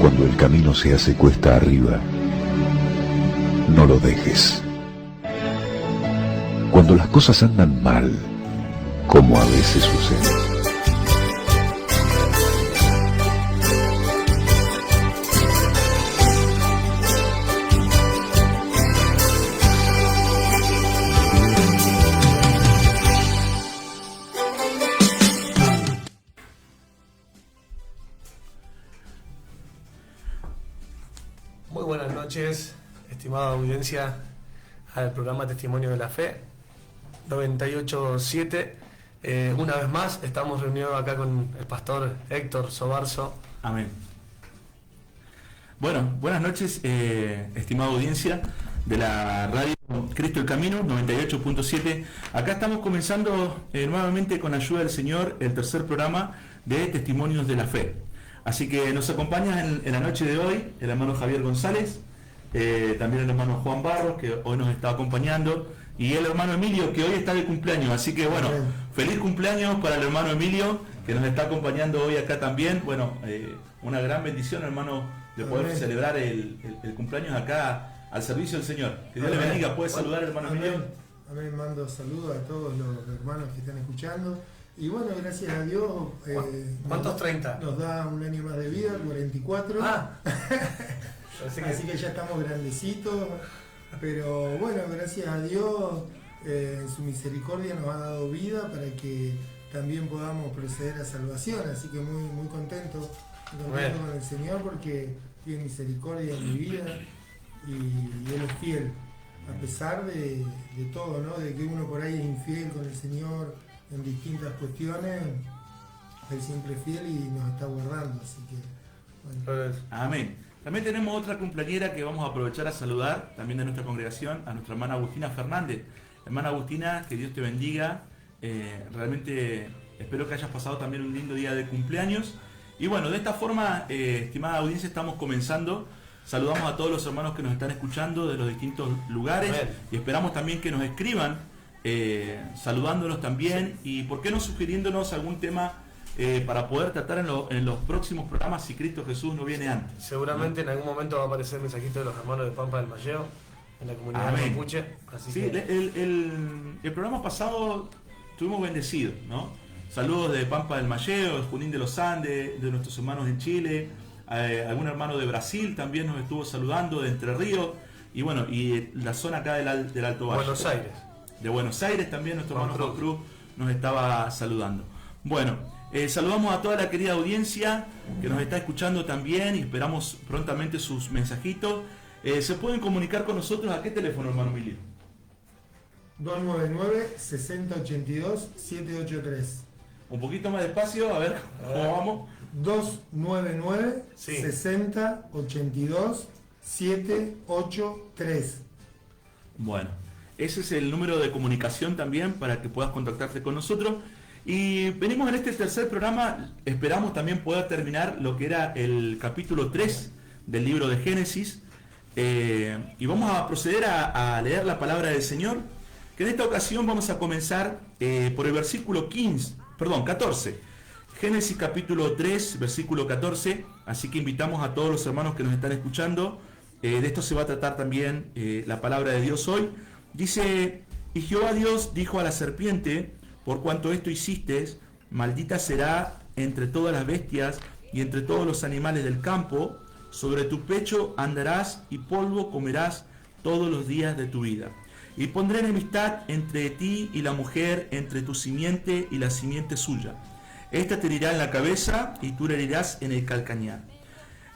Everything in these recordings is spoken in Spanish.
Cuando el camino se hace cuesta arriba, no lo dejes. Cuando las cosas andan mal, como a veces sucede. Muy buenas noches, estimada audiencia, al programa Testimonio de la Fe 98.7. Una vez más estamos reunidos acá con el pastor Héctor Sobarzo. Amén. Bueno, buenas noches, estimada audiencia de la radio Cristo el Camino 98.7. Acá estamos comenzando nuevamente con ayuda del Señor el tercer programa de Testimonios de la Fe. Así que nos acompaña en la noche de hoy el hermano Javier González, también el hermano Juan Barros, que hoy nos está acompañando, y el hermano Emilio, que hoy está de cumpleaños. Así que bueno, feliz cumpleaños para el hermano Emilio, que nos está acompañando hoy acá también. Bueno, una gran bendición, hermano, de poder celebrar el cumpleaños acá al servicio del Señor. Que Dios le bendiga. ¿Puede saludar, hermano Emilio? Amén, mando saludos a todos los hermanos que están escuchando. Y bueno, gracias a Dios. ¿Cuántos 30? Nos da un año más de vida, 44. Así que ya estamos grandecitos. Pero bueno, gracias a Dios, en su misericordia nos ha dado vida para que también podamos proceder a salvación. Así que muy contento con el Señor, porque tiene misericordia en mi vida y Él es fiel. A pesar de todo, ¿no? De que uno por ahí es infiel con el Señor en distintas cuestiones, Él siempre es fiel y nos está guardando, así que bueno. Amén. También tenemos otra cumpleañera que vamos a aprovechar a saludar, también de nuestra congregación, a nuestra hermana Agustina Fernández. Hermana Agustina, que Dios te bendiga. Realmente espero que hayas pasado también un lindo día de cumpleaños. Y bueno, de esta forma, estimada audiencia, estamos comenzando. Saludamos a todos los hermanos que nos están escuchando de los distintos lugares. Amén. Y esperamos también que nos escriban saludándonos también, y por qué no sugiriéndonos algún tema para poder tratar en los próximos programas, si Cristo Jesús no viene antes. Seguramente en algún momento va a aparecer el mensajito de los hermanos de Pampa del Malleo en la comunidad de Mapuche. Así sí, que... el programa pasado estuvimos bendecidos, ¿no? Saludos de Pampa del Malleo, de Junín de los Andes, de nuestros hermanos en Chile, algún hermano de Brasil también nos estuvo saludando, de Entre Ríos, y bueno, y la zona acá del Alto Valle. Buenos Aires. De Buenos Aires también nuestro hermano Juan Cruz nos estaba saludando. Bueno, saludamos a toda la querida audiencia que nos está escuchando también, y esperamos prontamente sus mensajitos. ¿Se pueden comunicar con nosotros a qué teléfono, hermano Emilio? 299-6082-783. Un poquito más despacio, a ver, ¿cómo vamos? 299-6082-783. Bueno, ese es el número de comunicación también para que puedas contactarte con nosotros. Y venimos en este tercer programa, esperamos también poder terminar lo que era el capítulo 3 del libro de Génesis. Y vamos a proceder a leer la palabra del Señor, que en esta ocasión vamos a comenzar por el versículo 14. Génesis capítulo 3, versículo 14. Así que invitamos a todos los hermanos que nos están escuchando. De esto se va a tratar también la palabra de Dios hoy. Dice: y Jehová Dios dijo a la serpiente: por cuanto esto hiciste, maldita será entre todas las bestias y entre todos los animales del campo. Sobre tu pecho andarás y polvo comerás todos los días de tu vida. Y pondré enemistad entre ti y la mujer, entre tu simiente y la simiente suya. Esta te herirá en la cabeza y tú le herirás en el calcañar.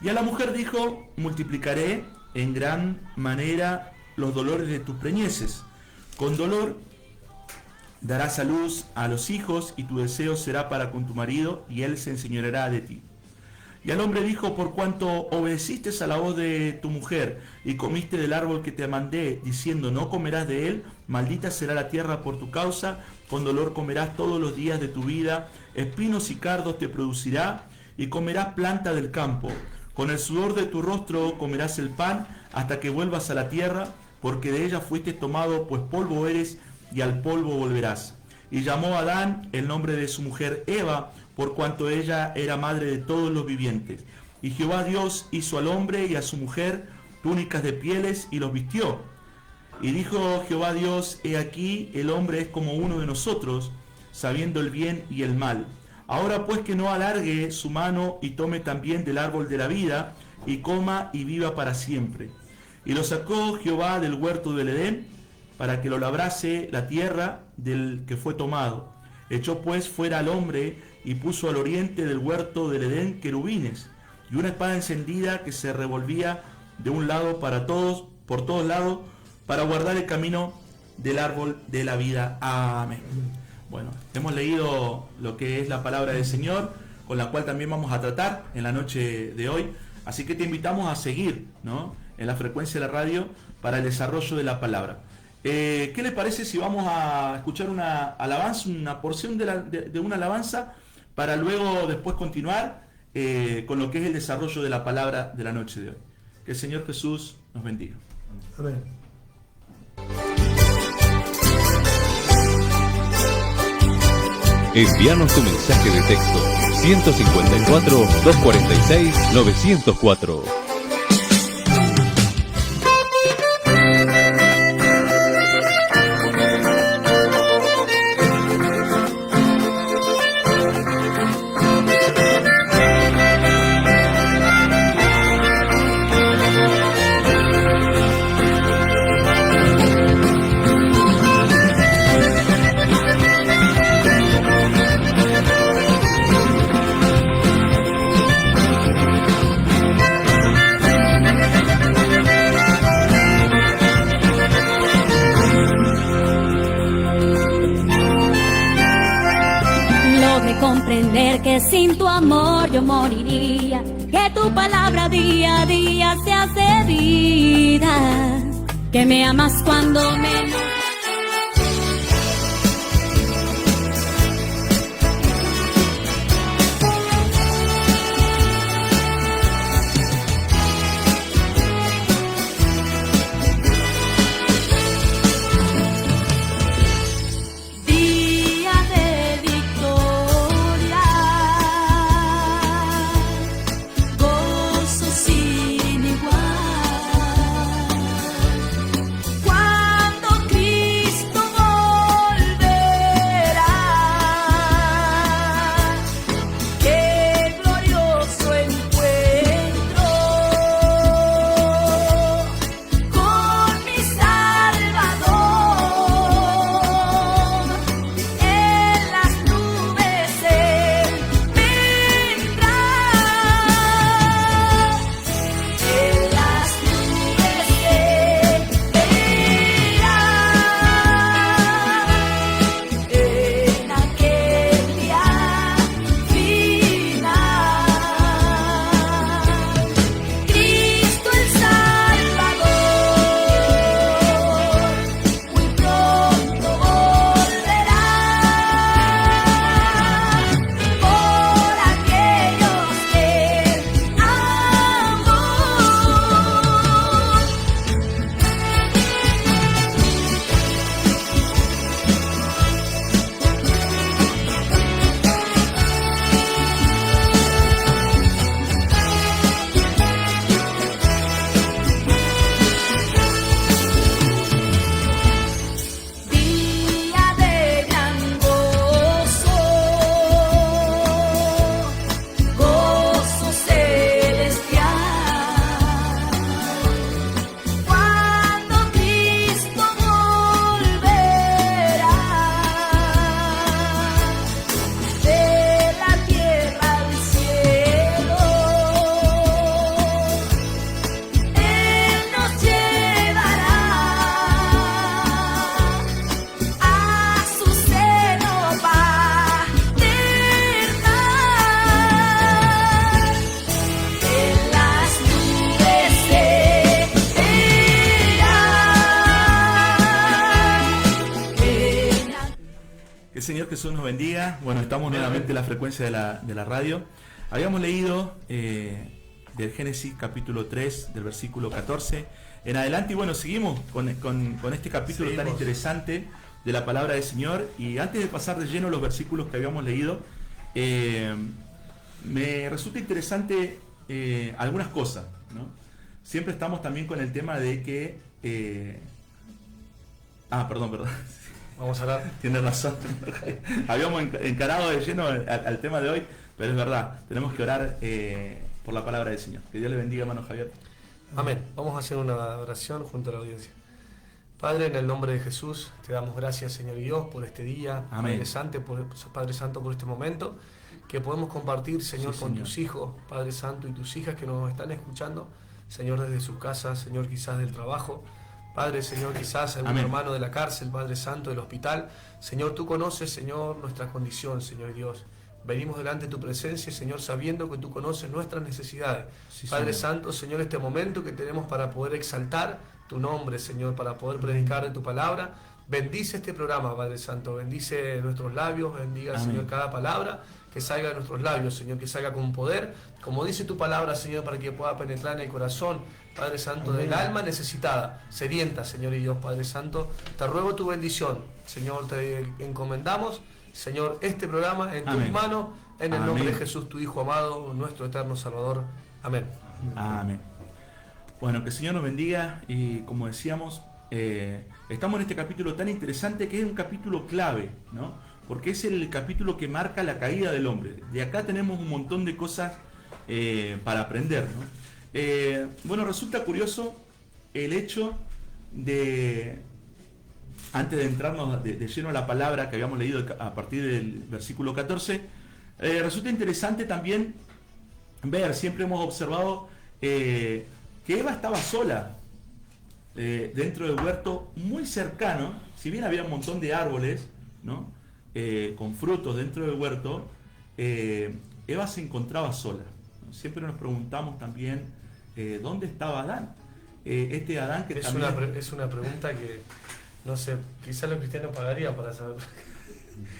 Y a la mujer dijo: multiplicaré en gran manera los dolores de tus preñeces. Con dolor darás a luz a los hijos, y tu deseo será para con tu marido, y él se enseñoreará de ti. Y al hombre dijo: por cuanto obedeciste a la voz de tu mujer, y comiste del árbol que te mandé, diciendo: no comerás de él, maldita será la tierra por tu causa, con dolor comerás todos los días de tu vida, espinos y cardos te producirá, y comerás planta del campo. Con el sudor de tu rostro comerás el pan, hasta que vuelvas a la tierra, porque de ella fuiste tomado, pues polvo eres, y al polvo volverás. Y llamó a Adán el nombre de su mujer Eva, por cuanto ella era madre de todos los vivientes. Y Jehová Dios hizo al hombre y a su mujer túnicas de pieles y los vistió. Y dijo Jehová Dios: he aquí, el hombre es como uno de nosotros, sabiendo el bien y el mal. Ahora pues que no alargue su mano y tome también del árbol de la vida, y coma y viva para siempre. Y lo sacó Jehová del huerto del Edén, para que lo labrase la tierra del que fue tomado. Echó pues fuera al hombre, y puso al oriente del huerto del Edén querubines, y una espada encendida que se revolvía de un lado por todos lados, para guardar el camino del árbol de la vida. Amén. Bueno, hemos leído lo que es la palabra del Señor, con la cual también vamos a tratar en la noche de hoy. Así que te invitamos a seguir, ¿no?, en la frecuencia de la radio para el desarrollo de la palabra. ¿Qué le parece si vamos a escuchar una alabanza, una porción de una alabanza, para luego después continuar con lo que es el desarrollo de la palabra de la noche de hoy? Que el Señor Jesús nos bendiga. Amén. Envíanos tu mensaje de texto 154-246-904. Comprender que sin tu amor yo moriría, que tu palabra día a día se hace vida, que me amas cuando me... el Señor Jesús nos bendiga. Bueno, estamos nuevamente en la frecuencia de la radio. Habíamos leído del Génesis capítulo 3, del versículo 14 en adelante, y bueno, seguimos con este capítulo tan interesante de la palabra del Señor. Y antes de pasar de lleno los versículos que habíamos leído, me resulta interesante algunas cosas, ¿no? Siempre estamos también con el tema de que... perdón. Vamos a hablar. Tiene razón. Habíamos encarado de lleno al tema de hoy, pero es verdad, tenemos que orar por la palabra del Señor. Que Dios le bendiga, hermano Javier. Amén. Vamos a hacer una oración junto a la audiencia. Padre, en el nombre de Jesús, te damos gracias, Señor y Dios, por este día. Amén. Padre Santo, por este momento que podemos compartir, Señor, Sí, con Señor. tus hijos, Padre Santo, y tus hijas que nos están escuchando, Señor, desde sus casas, Señor, quizás del trabajo. Padre, Señor, quizás algún Amén. hermano de la cárcel, Padre Santo, del hospital. Señor, tú conoces, Señor, nuestra condición, Señor Dios. Venimos delante de tu presencia, Señor, sabiendo que tú conoces nuestras necesidades. Sí, Padre Señor. Santo, Señor, este momento que tenemos para poder exaltar tu nombre, Señor, para poder predicar de tu palabra. Bendice este programa, Padre Santo. Bendice nuestros labios, bendiga, Amén. Señor, cada palabra que salga de nuestros labios, Señor, que salga con poder, como dice tu palabra, Señor, para que pueda penetrar en el corazón, Padre Santo, del alma necesitada, sedienta, Señor y Dios, Padre Santo. Te ruego tu bendición, Señor, te encomendamos, Señor, este programa en tus Amén. manos, en el nombre Amén. de Jesús, tu Hijo amado, nuestro eterno Salvador. Amén. Amén. Bueno, que el Señor nos bendiga y como decíamos, estamos en este capítulo tan interesante que es un capítulo clave, ¿no? Porque es el capítulo que marca la caída del hombre. De acá tenemos un montón de cosas para aprender, ¿no? Bueno, resulta curioso el hecho de, antes de entrarnos de lleno a la palabra que habíamos leído a partir del versículo 14, resulta interesante también ver, siempre hemos observado que Eva estaba sola dentro del huerto, muy cercano, si bien había un montón de árboles, ¿no? Con frutos dentro del huerto, Eva se encontraba sola, ¿no? Siempre nos preguntamos también ¿dónde estaba Adán? Este Adán que Es también... es una pregunta que, no sé, quizás los cristianos pagarían para saber.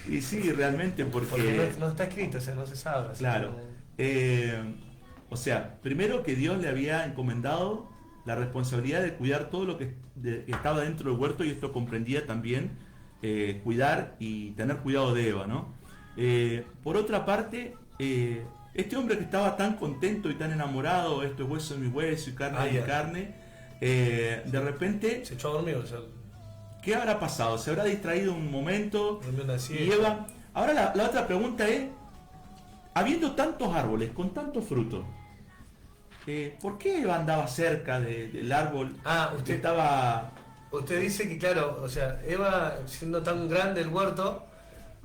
Y sí, realmente, Porque porque... no está escrito, o sea, no se sabe. Así Claro. como- O sea, primero que Dios le había encomendado la responsabilidad de cuidar todo lo que estaba dentro del huerto, y esto comprendía también cuidar y tener cuidado de Eva, ¿no? Por otra parte, este hombre que estaba tan contento y tan enamorado, esto es hueso de mi hueso y carne de mi ya. carne, de repente, Se echó a dormir, o sea, ¿qué habrá pasado? ¿Se habrá distraído un momento? durmió una Y siesta. Eva... Ahora la otra pregunta es, habiendo tantos árboles, con tantos frutos, ¿por qué Eva andaba cerca del árbol que estaba Usted dice que, claro, o sea, Eva, siendo tan grande el huerto,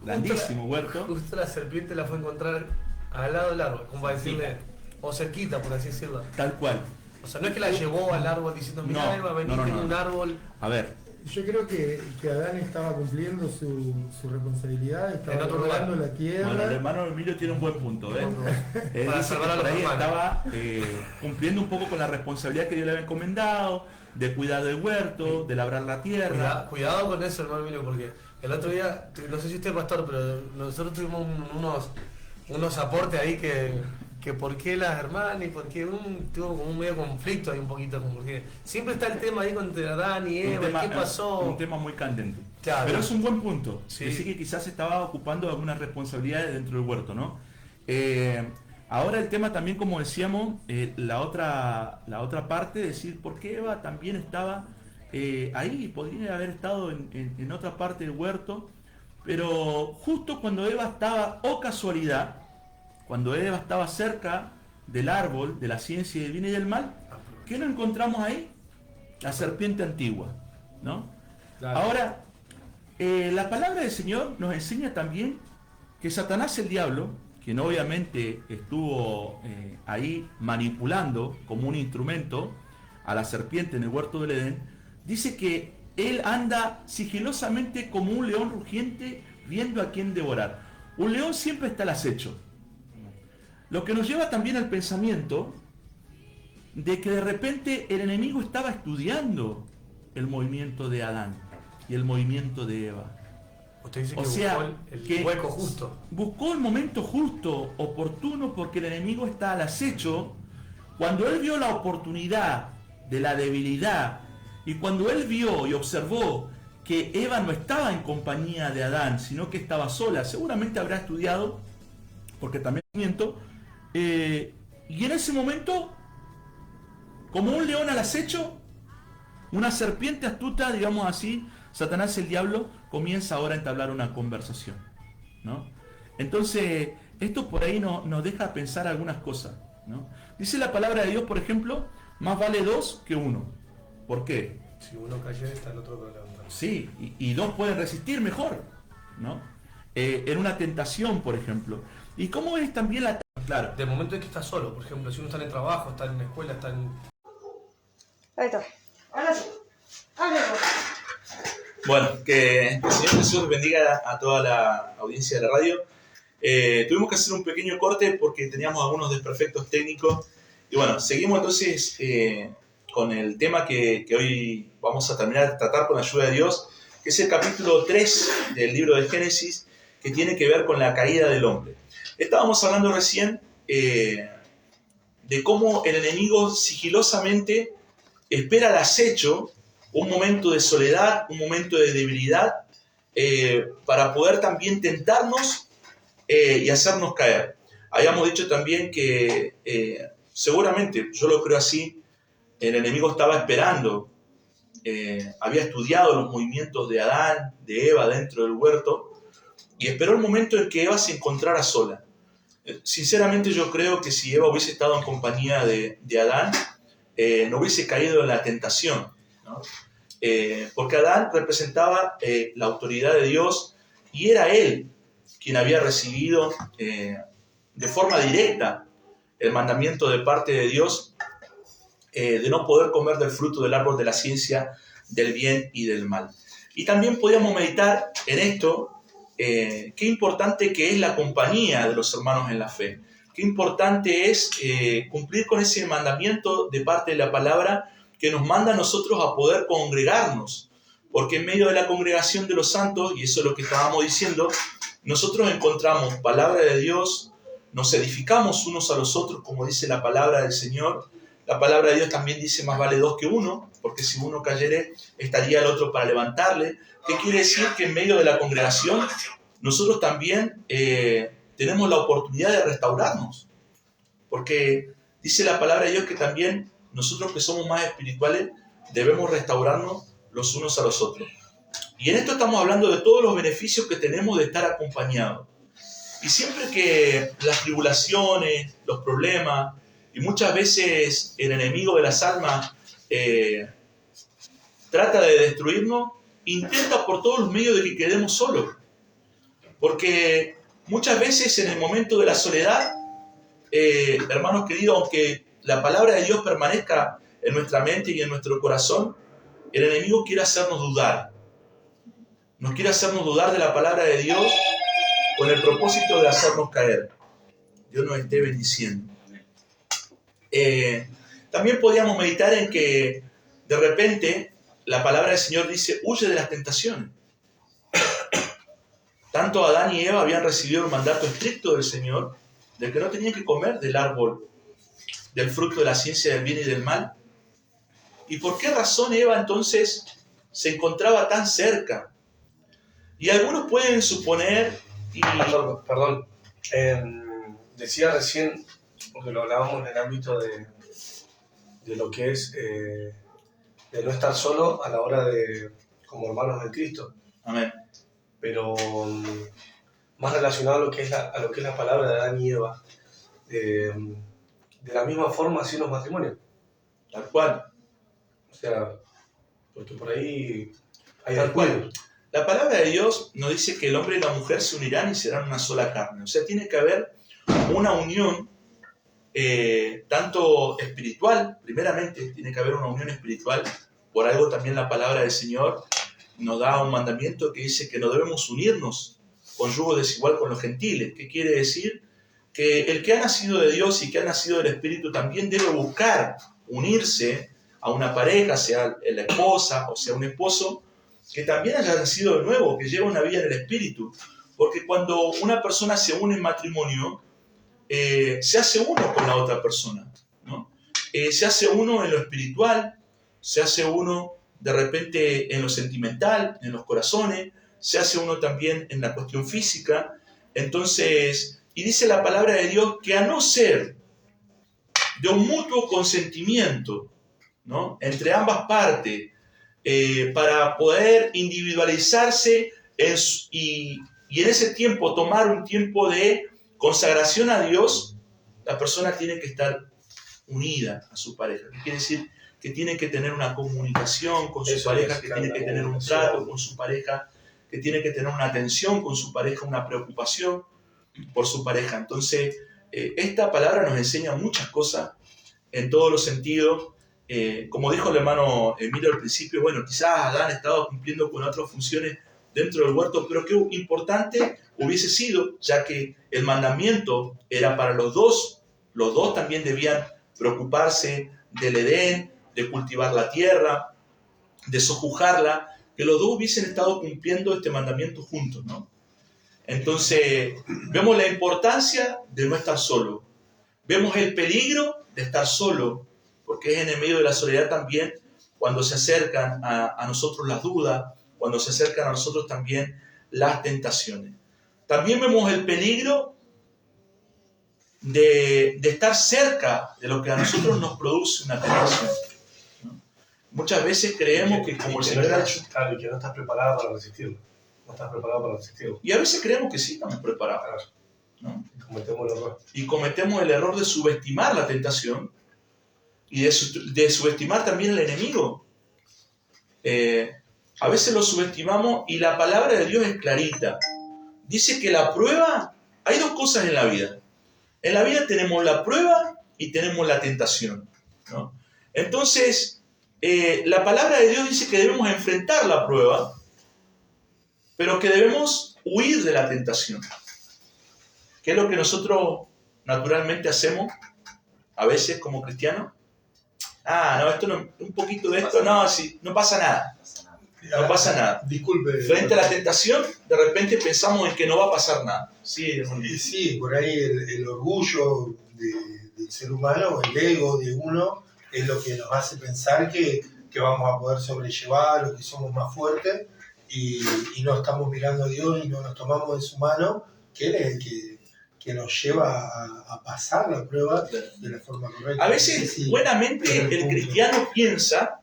grandísimo huerto? justo la serpiente la fue a encontrar al lado del árbol, como para decirle, o cerquita, por así decirlo. Tal cual. O sea, no es que la llevó al árbol diciendo, mira, No, Eva, vení, no, tengo no. un árbol. A ver, Yo creo que Adán estaba cumpliendo su responsabilidad, En estaba otro robando lugar. la tierra. bueno, el hermano Emilio tiene un buen punto, ¿eh? Para Dice salvar que a por los ahí hermanos. estaba cumpliendo un poco con la responsabilidad que Dios le había encomendado, de cuidar del huerto, de labrar la tierra. Cuidado con eso, hermano Emilio, porque el otro día, no sé si usted es pastor, pero nosotros tuvimos unos aportes ahí que por qué las hermanas y por qué tuvo como un medio conflicto ahí un poquito, como porque siempre está el tema ahí entre Adán y Eva, ¿qué pasó? Un tema muy candente. Claro. Pero es un buen punto. Sí. Decir que quizás estaba ocupando de algunas responsabilidades dentro del huerto, ¿no? Ahora el tema también, como decíamos, la otra parte, decir por qué Eva también estaba ahí, podría haber estado en otra parte del huerto, pero justo cuando Eva estaba, o casualidad, cuando Eva estaba cerca del árbol de la ciencia del bien y del mal, ¿qué nos encontramos ahí? La serpiente antigua, ¿no? Claro. Ahora, la palabra del Señor nos enseña también que Satanás, el diablo, quien obviamente estuvo ahí manipulando como un instrumento a la serpiente en el huerto del Edén, dice que él anda sigilosamente como un león rugiente viendo a quién devorar. Un león siempre está al acecho. Lo que nos lleva también al pensamiento de que de repente el enemigo estaba estudiando el movimiento de Adán y el movimiento de Eva. Usted dice que O sea, buscó el que hueco justo. Buscó el momento justo, oportuno, porque el enemigo está al acecho. Cuando él vio la oportunidad de la debilidad, y cuando él vio y observó que Eva no estaba en compañía de Adán, sino que estaba sola, seguramente habrá estudiado, porque también miento, Y en ese momento, como un león al acecho, una serpiente astuta, digamos así, Satanás, el diablo, comienza ahora a entablar una conversación, ¿no? Entonces, esto por ahí nos deja pensar algunas cosas, ¿no? Dice la palabra de Dios, por ejemplo, más vale 2 que 1. ¿Por qué? Si uno cayera, está el otro para levantar. Sí, y 2 pueden resistir mejor, ¿no? En una tentación, por ejemplo. ¿Y cómo es también la... Claro. De momento en que está solo, por ejemplo, si uno está en el trabajo, está en la escuela, está en... Ahí está. Ahora sí. Hable vos. Bueno, que el Señor Jesús bendiga a toda la audiencia de la radio. Tuvimos que hacer un pequeño corte porque teníamos algunos desperfectos técnicos. Y bueno, seguimos entonces con el tema que hoy vamos a terminar de tratar con la ayuda de Dios, que es el capítulo 3 del libro de Génesis, que tiene que ver con la caída del hombre. Estábamos hablando recién de cómo el enemigo sigilosamente espera al acecho un momento de soledad, un momento de debilidad, para poder también tentarnos y hacernos caer. Habíamos dicho también que seguramente, yo lo creo así, el enemigo estaba esperando, había estudiado los movimientos de Adán, de Eva dentro del huerto, y esperó el momento en que Eva se encontrara sola. Sinceramente yo creo que si Eva hubiese estado en compañía de Adán, no hubiese caído en la tentación, ¿no? Porque Adán representaba la autoridad de Dios y era él quien había recibido de forma directa el mandamiento de parte de Dios de no poder comer del fruto del árbol de la ciencia del bien y del mal. Y también podíamos meditar en esto, qué importante que es la compañía de los hermanos en la fe. Qué importante es cumplir con ese mandamiento de parte de la palabra que nos manda a nosotros a poder congregarnos. Porque en medio de la congregación de los santos, y eso es lo que estábamos diciendo, nosotros encontramos palabra de Dios, nos edificamos unos a los otros, como dice la palabra del Señor. La palabra de Dios también dice más vale 2 que 1, porque si uno cayere, estaría el otro para levantarle. ¿Qué quiere decir? Que en medio de la congregación nosotros también tenemos la oportunidad de restaurarnos, porque dice la palabra de Dios que también nosotros que somos más espirituales debemos restaurarnos los unos a los otros. Y en esto estamos hablando de todos los beneficios que tenemos de estar acompañados. Y siempre que las tribulaciones, los problemas, y muchas veces el enemigo de las almas trata de destruirnos, intenta por todos los medios de que quedemos solos. Porque muchas veces en el momento de la soledad, hermanos queridos, aunque la palabra de Dios permanezca en nuestra mente y en nuestro corazón, el enemigo quiere hacernos dudar. Nos quiere hacernos dudar de la palabra de Dios con el propósito de hacernos caer. Dios nos esté bendiciendo. También podíamos meditar en que de repente la palabra del Señor dice, huye de las tentaciones. Tanto Adán y Eva habían recibido el mandato estricto del Señor de que no tenían que comer del árbol, del fruto de la ciencia del bien y del mal. ¿Y por qué razón Eva entonces se encontraba tan cerca? Y algunos pueden suponer... Perdón. Decía recién, porque lo hablábamos en el ámbito de lo que es de no estar solo a la hora de, como hermanos de Cristo. Amén. Pero más relacionado a lo que es la palabra de Adán y Eva, de la misma forma así en los matrimonios. Tal cual. O sea, porque por ahí hay Tal cual. descuidos. La palabra de Dios nos dice que el hombre y la mujer se unirán y serán una sola carne. O sea, tiene que haber una unión tanto espiritual, primeramente tiene que haber una unión espiritual. Por algo también la palabra del Señor nos da un mandamiento que dice que no debemos unirnos con yugo desigual con los gentiles. ¿Qué quiere decir? Que el que ha nacido de Dios y que ha nacido del Espíritu también debe buscar unirse a una pareja, sea la esposa o sea un esposo, que también haya nacido de nuevo, que lleva una vida en el Espíritu. Porque cuando una persona se une en matrimonio, se hace uno con la otra persona, ¿no? Se hace uno en lo espiritual, se hace uno de repente en lo sentimental, en los corazones, se hace uno también en la cuestión física. Entonces, y dice la palabra de Dios que a no ser de un mutuo consentimiento, ¿no?, entre ambas partes, para poder individualizarse y en ese tiempo tomar un tiempo de consagración a Dios. La persona tiene que estar unida a su pareja. ¿Qué quiere decir? Que tiene que tener una comunicación con su pareja, que tiene que tener un trato con su pareja, que tiene que tener una atención con su pareja, una preocupación por su pareja. Entonces, esta palabra nos enseña muchas cosas en todos los sentidos. Como dijo el hermano Emilio al principio, bueno, quizás Adán estaba cumpliendo con otras funciones dentro del huerto, pero qué importante hubiese sido, ya que el mandamiento era para los dos también debían preocuparse del Edén, de cultivar la tierra, de sojugarla, que los dos hubiesen estado cumpliendo este mandamiento juntos, ¿no? Entonces, vemos la importancia de no estar solo, vemos el peligro de estar solo, porque es en el medio de la soledad también cuando se acercan a nosotros las dudas, cuando se acercan a nosotros también las tentaciones. También vemos el peligro de estar cerca de lo que a nosotros nos produce una tentación, ¿no? Muchas veces creemos que como el Señor ha hecho... Claro, y que no estás preparado para resistirlo. No estás preparado para resistirlo. Y a veces creemos que sí estamos preparados, ¿no? Y cometemos el error. Y cometemos el error de subestimar la tentación y de subestimar también al enemigo. A veces lo subestimamos y la palabra de Dios es clarita. Dice que la prueba, hay dos cosas en la vida. En la vida tenemos la prueba y tenemos la tentación, ¿no? Entonces, la palabra de Dios dice que debemos enfrentar la prueba, pero que debemos huir de la tentación. ¿Qué es lo que nosotros naturalmente hacemos a veces como cristianos? No, esto no, un poquito de esto, no, sí, no pasa nada. No pasa nada. Disculpe. Frente a la tentación, de repente pensamos en que no va a pasar nada. Sí, por ahí el orgullo del ser humano, el ego de uno, es lo que nos hace pensar que vamos a poder sobrellevar o que somos más fuertes y no estamos mirando a Dios y no nos tomamos de su mano, que Él es el que nos lleva a pasar la prueba de la forma correcta. A veces, buenamente, el cristiano piensa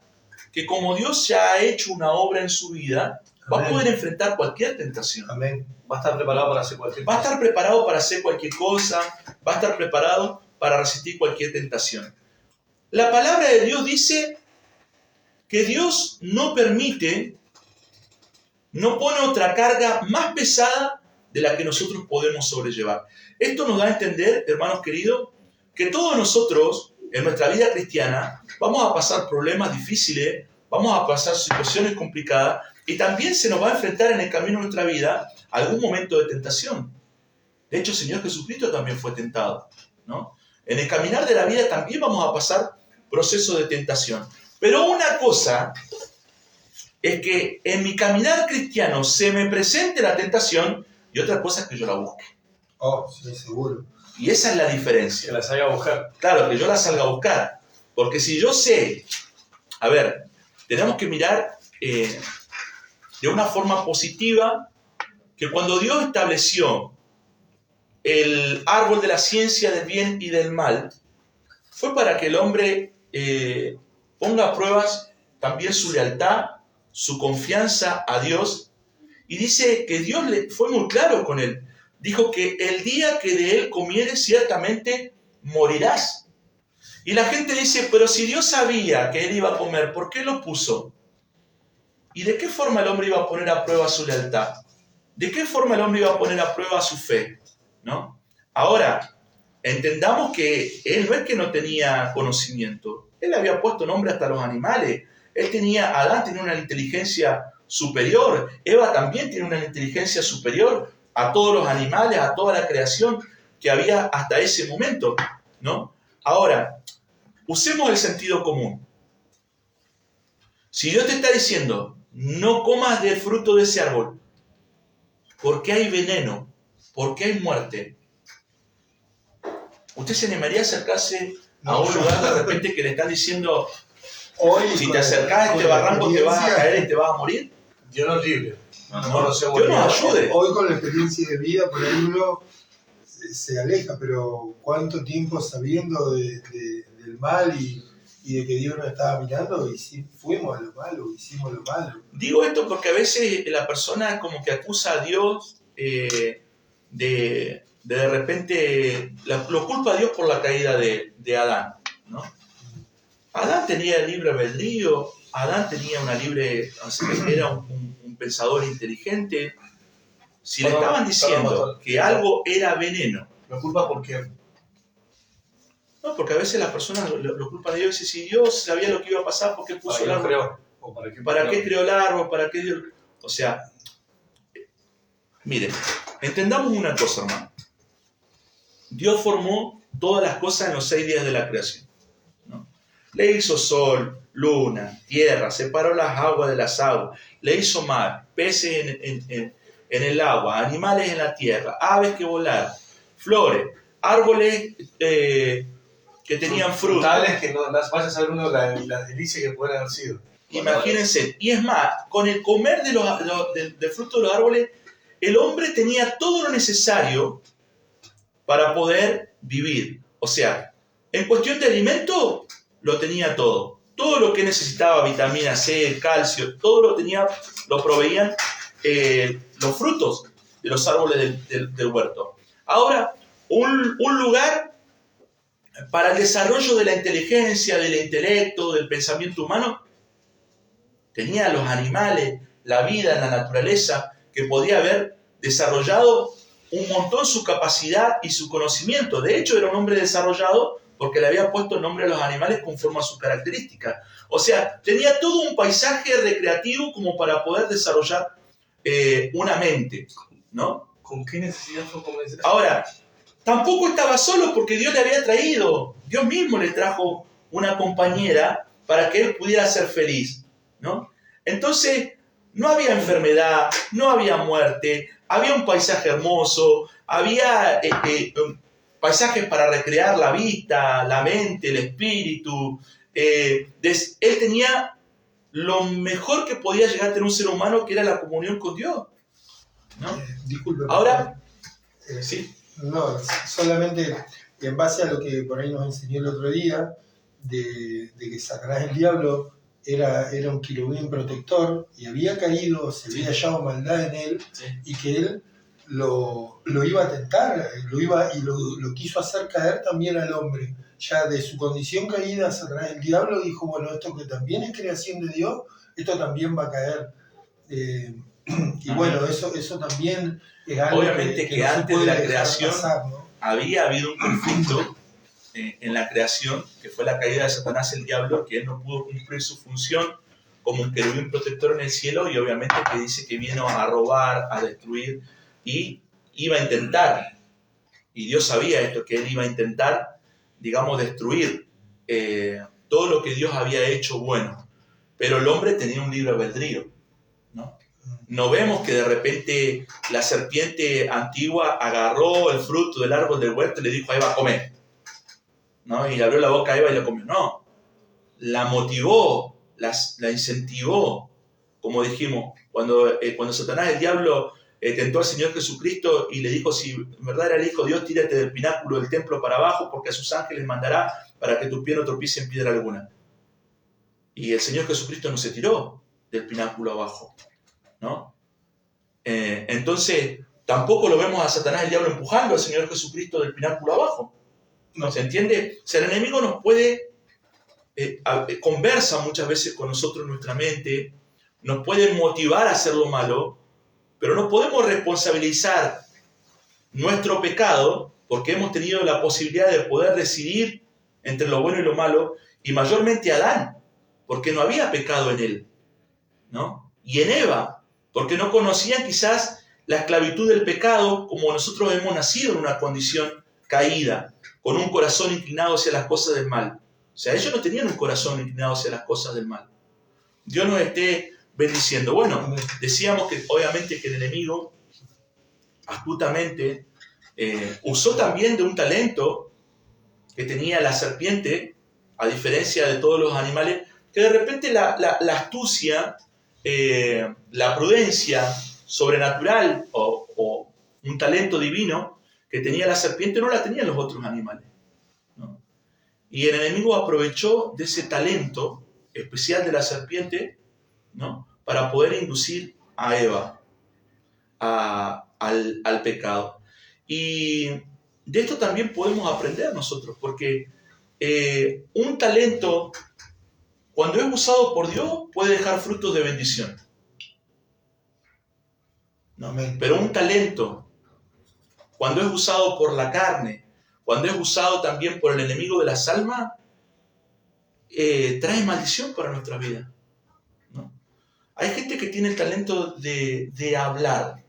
que como Dios ya ha hecho una obra en su vida, va a poder enfrentar cualquier tentación. Amén. Va a estar preparado para hacer cualquier cosa. Va a estar preparado para hacer cualquier cosa, va a estar preparado para resistir cualquier tentación. La palabra de Dios dice que Dios no permite, no pone otra carga más pesada de la que nosotros podemos sobrellevar. Esto nos da a entender, hermanos queridos, que todos nosotros, en nuestra vida cristiana, vamos a pasar problemas difíciles, vamos a pasar situaciones complicadas y también se nos va a enfrentar en el camino de nuestra vida algún momento de tentación. De hecho, el Señor Jesucristo también fue tentado, ¿no? En el caminar de la vida también vamos a pasar procesos de tentación. Pero una cosa es que en mi caminar cristiano se me presente la tentación y otra cosa es que yo la busque. Oh, sí, seguro. Y esa es la diferencia. Que la salga a buscar. Claro, que yo la salga a buscar. Porque si yo sé, a ver, tenemos que mirar de una forma positiva que cuando Dios estableció el árbol de la ciencia del bien y del mal, fue para que el hombre ponga a pruebas también su lealtad, su confianza a Dios. Y dice que Dios fue muy claro con él. Dijo que el día que de él comieres, ciertamente morirás. Y la gente dice, pero si Dios sabía que él iba a comer, ¿por qué lo puso? ¿Y de qué forma el hombre iba a poner a prueba su lealtad? ¿De qué forma el hombre iba a poner a prueba su fe? ¿No? Ahora, entendamos que él no es que no tenía conocimiento. Él había puesto nombre hasta a los animales. Adán tenía una inteligencia superior. Eva también tiene una inteligencia superior a todos los animales, a toda la creación que había hasta ese momento, ¿no? Ahora, usemos el sentido común. Si Dios te está diciendo, no comas del fruto de ese árbol, porque hay veneno, porque hay muerte, ¿usted se animaría a acercarse a un lugar de repente que le están diciendo, si te acercás a este barranco te vas a caer y te vas a morir? Dios nos libre. Dios nos ayude. Hoy con la experiencia de vida, por ahí uno se aleja, pero ¿cuánto tiempo sabiendo del mal y de que Dios nos estaba mirando? Y si fuimos a lo malo, hicimos lo malo. Digo esto porque a veces la persona como que acusa a Dios de repente, lo culpa a Dios por la caída de Adán, ¿no? Adán tenía libre albedrío, Adán tenía era un pensador inteligente. Si le estaban diciendo que algo era veneno, ¿lo culpa por qué? No, porque a veces las personas lo culpan a Dios y dicen, si Dios sabía lo que iba a pasar, ¿por qué puso el árbol? ¿Para qué creó el árbol? ¿Para qué Dios? O sea, miren, entendamos una cosa, hermano. Dios formó todas las cosas en los 6 días de la creación, ¿no? Le hizo sol, luna, tierra, separó las aguas de las aguas, le hizo mar, peces en el agua, animales en la tierra, aves que volaban, flores, árboles que tenían frutos. Tales que no las vayas a ver uno las delicias que pueden haber sido. Imagínense, y es más, con el comer del fruto de los árboles, el hombre tenía todo lo necesario para poder vivir. O sea, en cuestión de alimento, lo tenía todo. Todo lo que necesitaba, vitamina C, calcio, todo lo proveían los frutos de los árboles del huerto. Ahora, un lugar para el desarrollo de la inteligencia, del intelecto, del pensamiento humano, tenía los animales, la vida en la naturaleza, que podía haber desarrollado un montón su capacidad y su conocimiento. De hecho, era un hombre desarrollado porque le había puesto el nombre a los animales conforme a sus características. O sea, tenía todo un paisaje recreativo como para poder desarrollar una mente, ¿no? ¿Con qué necesidad fue convencer? Ahora, tampoco estaba solo porque Dios le había traído, Dios mismo le trajo una compañera para que él pudiera ser feliz, ¿no? Entonces, no había enfermedad, no había muerte, había un paisaje hermoso, había paisajes para recrear la vista, la mente, el espíritu. Él tenía lo mejor que podía llegar a tener un ser humano, que era la comunión con Dios, ¿no? Disculpe. Ahora, sí. No, solamente en base a lo que por ahí nos enseñó el otro día, de que Satanás el diablo era un querubín protector y había caído, se había hallado maldad en él, y que él lo iba a tentar, lo quiso hacer caer también al hombre. Ya de su condición caída, Satanás el diablo dijo, bueno, esto que también es creación de Dios, esto también va a caer. Y bueno, eso también es algo obviamente que no antes de la creación pasar, ¿no? había habido un conflicto en la creación, que fue la caída de Satanás el diablo, que él no pudo cumplir su función como un querubín protector en el cielo, y obviamente que dice que vino a robar, a destruir, y iba a intentar, y Dios sabía esto, que él iba a intentar, digamos, destruir todo lo que Dios había hecho bueno. Pero el hombre tenía un libre albedrío, ¿no? No vemos que de repente la serpiente antigua agarró el fruto del árbol del huerto y le dijo a Eva, come, ¿no? Y le abrió la boca a Eva y la comió. No, la motivó, la incentivó, como dijimos, cuando Satanás, el diablo, tentó al Señor Jesucristo y le dijo, si en verdad era el Hijo de Dios, tírate del pináculo del templo para abajo, porque a sus ángeles mandará para que tu pie no tropiece en piedra alguna. Y el Señor Jesucristo no se tiró del pináculo abajo, ¿no? Entonces, tampoco lo vemos a Satanás, el diablo, empujando al Señor Jesucristo del pináculo abajo. ¿No se entiende? O sea, el enemigo nos puede, conversa muchas veces con nosotros en nuestra mente, nos puede motivar a hacer lo malo, pero no podemos responsabilizar nuestro pecado porque hemos tenido la posibilidad de poder decidir entre lo bueno y lo malo, y mayormente Adán, porque no había pecado en él, ¿no? Y en Eva, porque no conocían quizás la esclavitud del pecado, como nosotros hemos nacido en una condición caída, con un corazón inclinado hacia las cosas del mal. O sea, ellos no tenían un corazón inclinado hacia las cosas del mal. Dios nos esté bendiciendo. Bueno, decíamos que obviamente que el enemigo astutamente usó también de un talento que tenía la serpiente, a diferencia de todos los animales, que de repente la astucia, la prudencia sobrenatural o un talento divino, que tenía la serpiente no la tenían los otros animales, ¿no? Y el enemigo aprovechó de ese talento especial de la serpiente, ¿no? Para poder inducir a Eva al pecado. Y de esto también podemos aprender nosotros, porque un talento, cuando es usado por Dios, puede dejar frutos de bendición. ¿No? Pero un talento, cuando es usado por la carne, cuando es usado también por el enemigo de las almas, trae maldición para nuestra vida, ¿no? Hay gente que tiene el talento de hablar,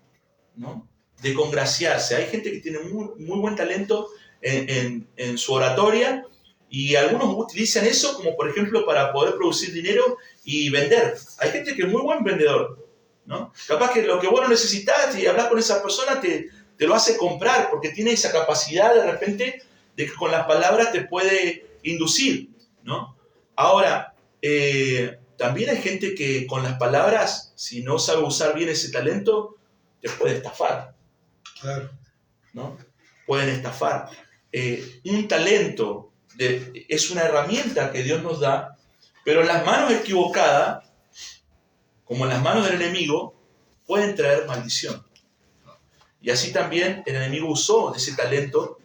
¿no? De congraciarse. Hay gente que tiene muy buen talento en su oratoria, y algunos utilizan eso como, por ejemplo, para poder producir dinero y vender. Hay gente que es muy buen vendedor, ¿no? Capaz que lo que vos no necesitas y hablar con esa persona te lo hace comprar, porque tiene esa capacidad de repente de que con las palabras te puede inducir, ¿no? Ahora, también hay gente que con las palabras, si no sabe usar bien ese talento, te puede estafar. Claro. ¿No? Pueden estafar. Un talento es una herramienta que Dios nos da, pero en las manos equivocadas, como en las manos del enemigo, pueden traer maldición. Y así también el enemigo usó de ese talento.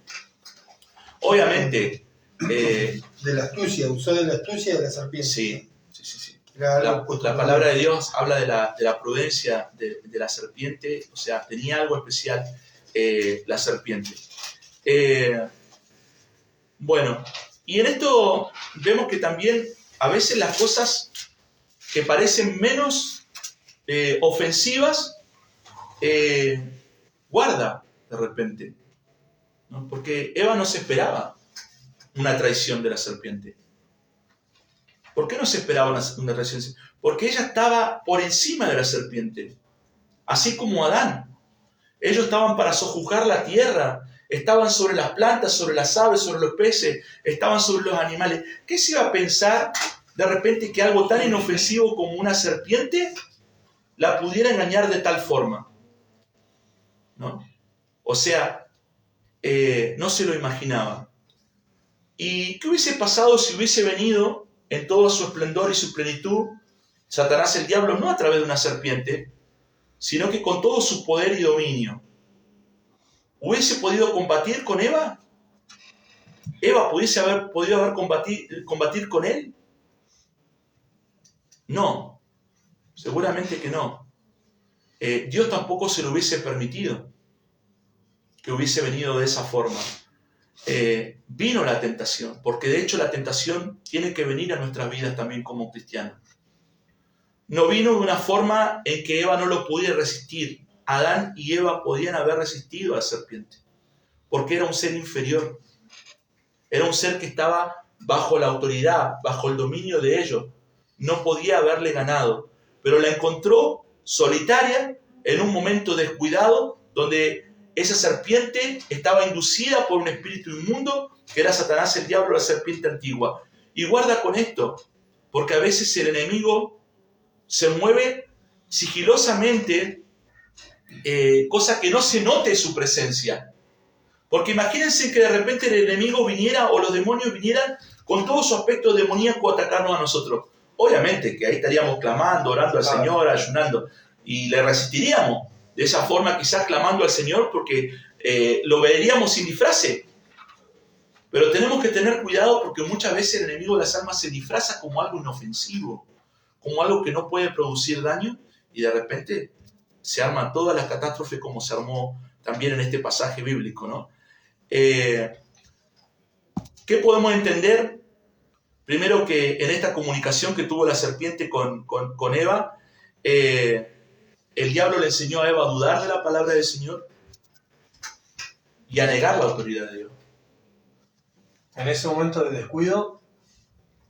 Obviamente, de la astucia, usó de la astucia de la serpiente. Sí. La palabra de Dios habla de la prudencia de la serpiente, o sea, tenía algo especial la serpiente. Bueno, y en esto vemos que también a veces las cosas que parecen menos ofensivas, guarda de repente, ¿no? Porque Eva no se esperaba una traición de la serpiente. ¿Por qué no se esperaba una traición? Porque ella estaba por encima de la serpiente, así como Adán. Ellos estaban para sojuzgar la tierra, estaban sobre las plantas, sobre las aves, sobre los peces, estaban sobre los animales. ¿Qué se iba a pensar de repente que algo tan inofensivo como una serpiente la pudiera engañar de tal forma? ¿No? O sea, no se lo imaginaba. ¿Y qué hubiese pasado si hubiese venido en todo su esplendor y su plenitud Satanás, el diablo, no a través de una serpiente, sino que con todo su poder y dominio? ¿Hubiese podido combatir con Eva? ¿Eva pudiese haber podido combatir con él? No, seguramente que no. Dios tampoco se lo hubiese permitido que hubiese venido de esa forma. Vino la tentación, porque de hecho la tentación tiene que venir a nuestras vidas también como cristianos. No vino de una forma en que Eva no lo pudiera resistir. Adán y Eva podían haber resistido a la serpiente, porque era un ser inferior. Era un ser que estaba bajo la autoridad, bajo el dominio de ellos. No podía haberle ganado, pero la encontró solitaria en un momento descuidado, donde esa serpiente estaba inducida por un espíritu inmundo, que era Satanás, el diablo, la serpiente antigua. Y guarda con esto, porque a veces el enemigo se mueve sigilosamente, cosa que no se note su presencia. Porque imagínense que de repente el enemigo viniera, o los demonios vinieran con todo su aspecto demoníaco a atacarnos a nosotros. Obviamente que ahí estaríamos clamando, orando al Señor, ayunando, y le resistiríamos. De esa forma, quizás clamando al Señor, porque lo veríamos sin disfrace. Pero tenemos que tener cuidado, porque muchas veces el enemigo de las almas se disfraza como algo inofensivo, como algo que no puede producir daño, y de repente se arma toda la catástrofe como se armó también en este pasaje bíblico, ¿no? ¿Qué podemos entender? Primero, que en esta comunicación que tuvo la serpiente con Eva, el diablo le enseñó a Eva a dudar de la palabra del Señor y a negar la autoridad de Dios. En ese momento de descuido.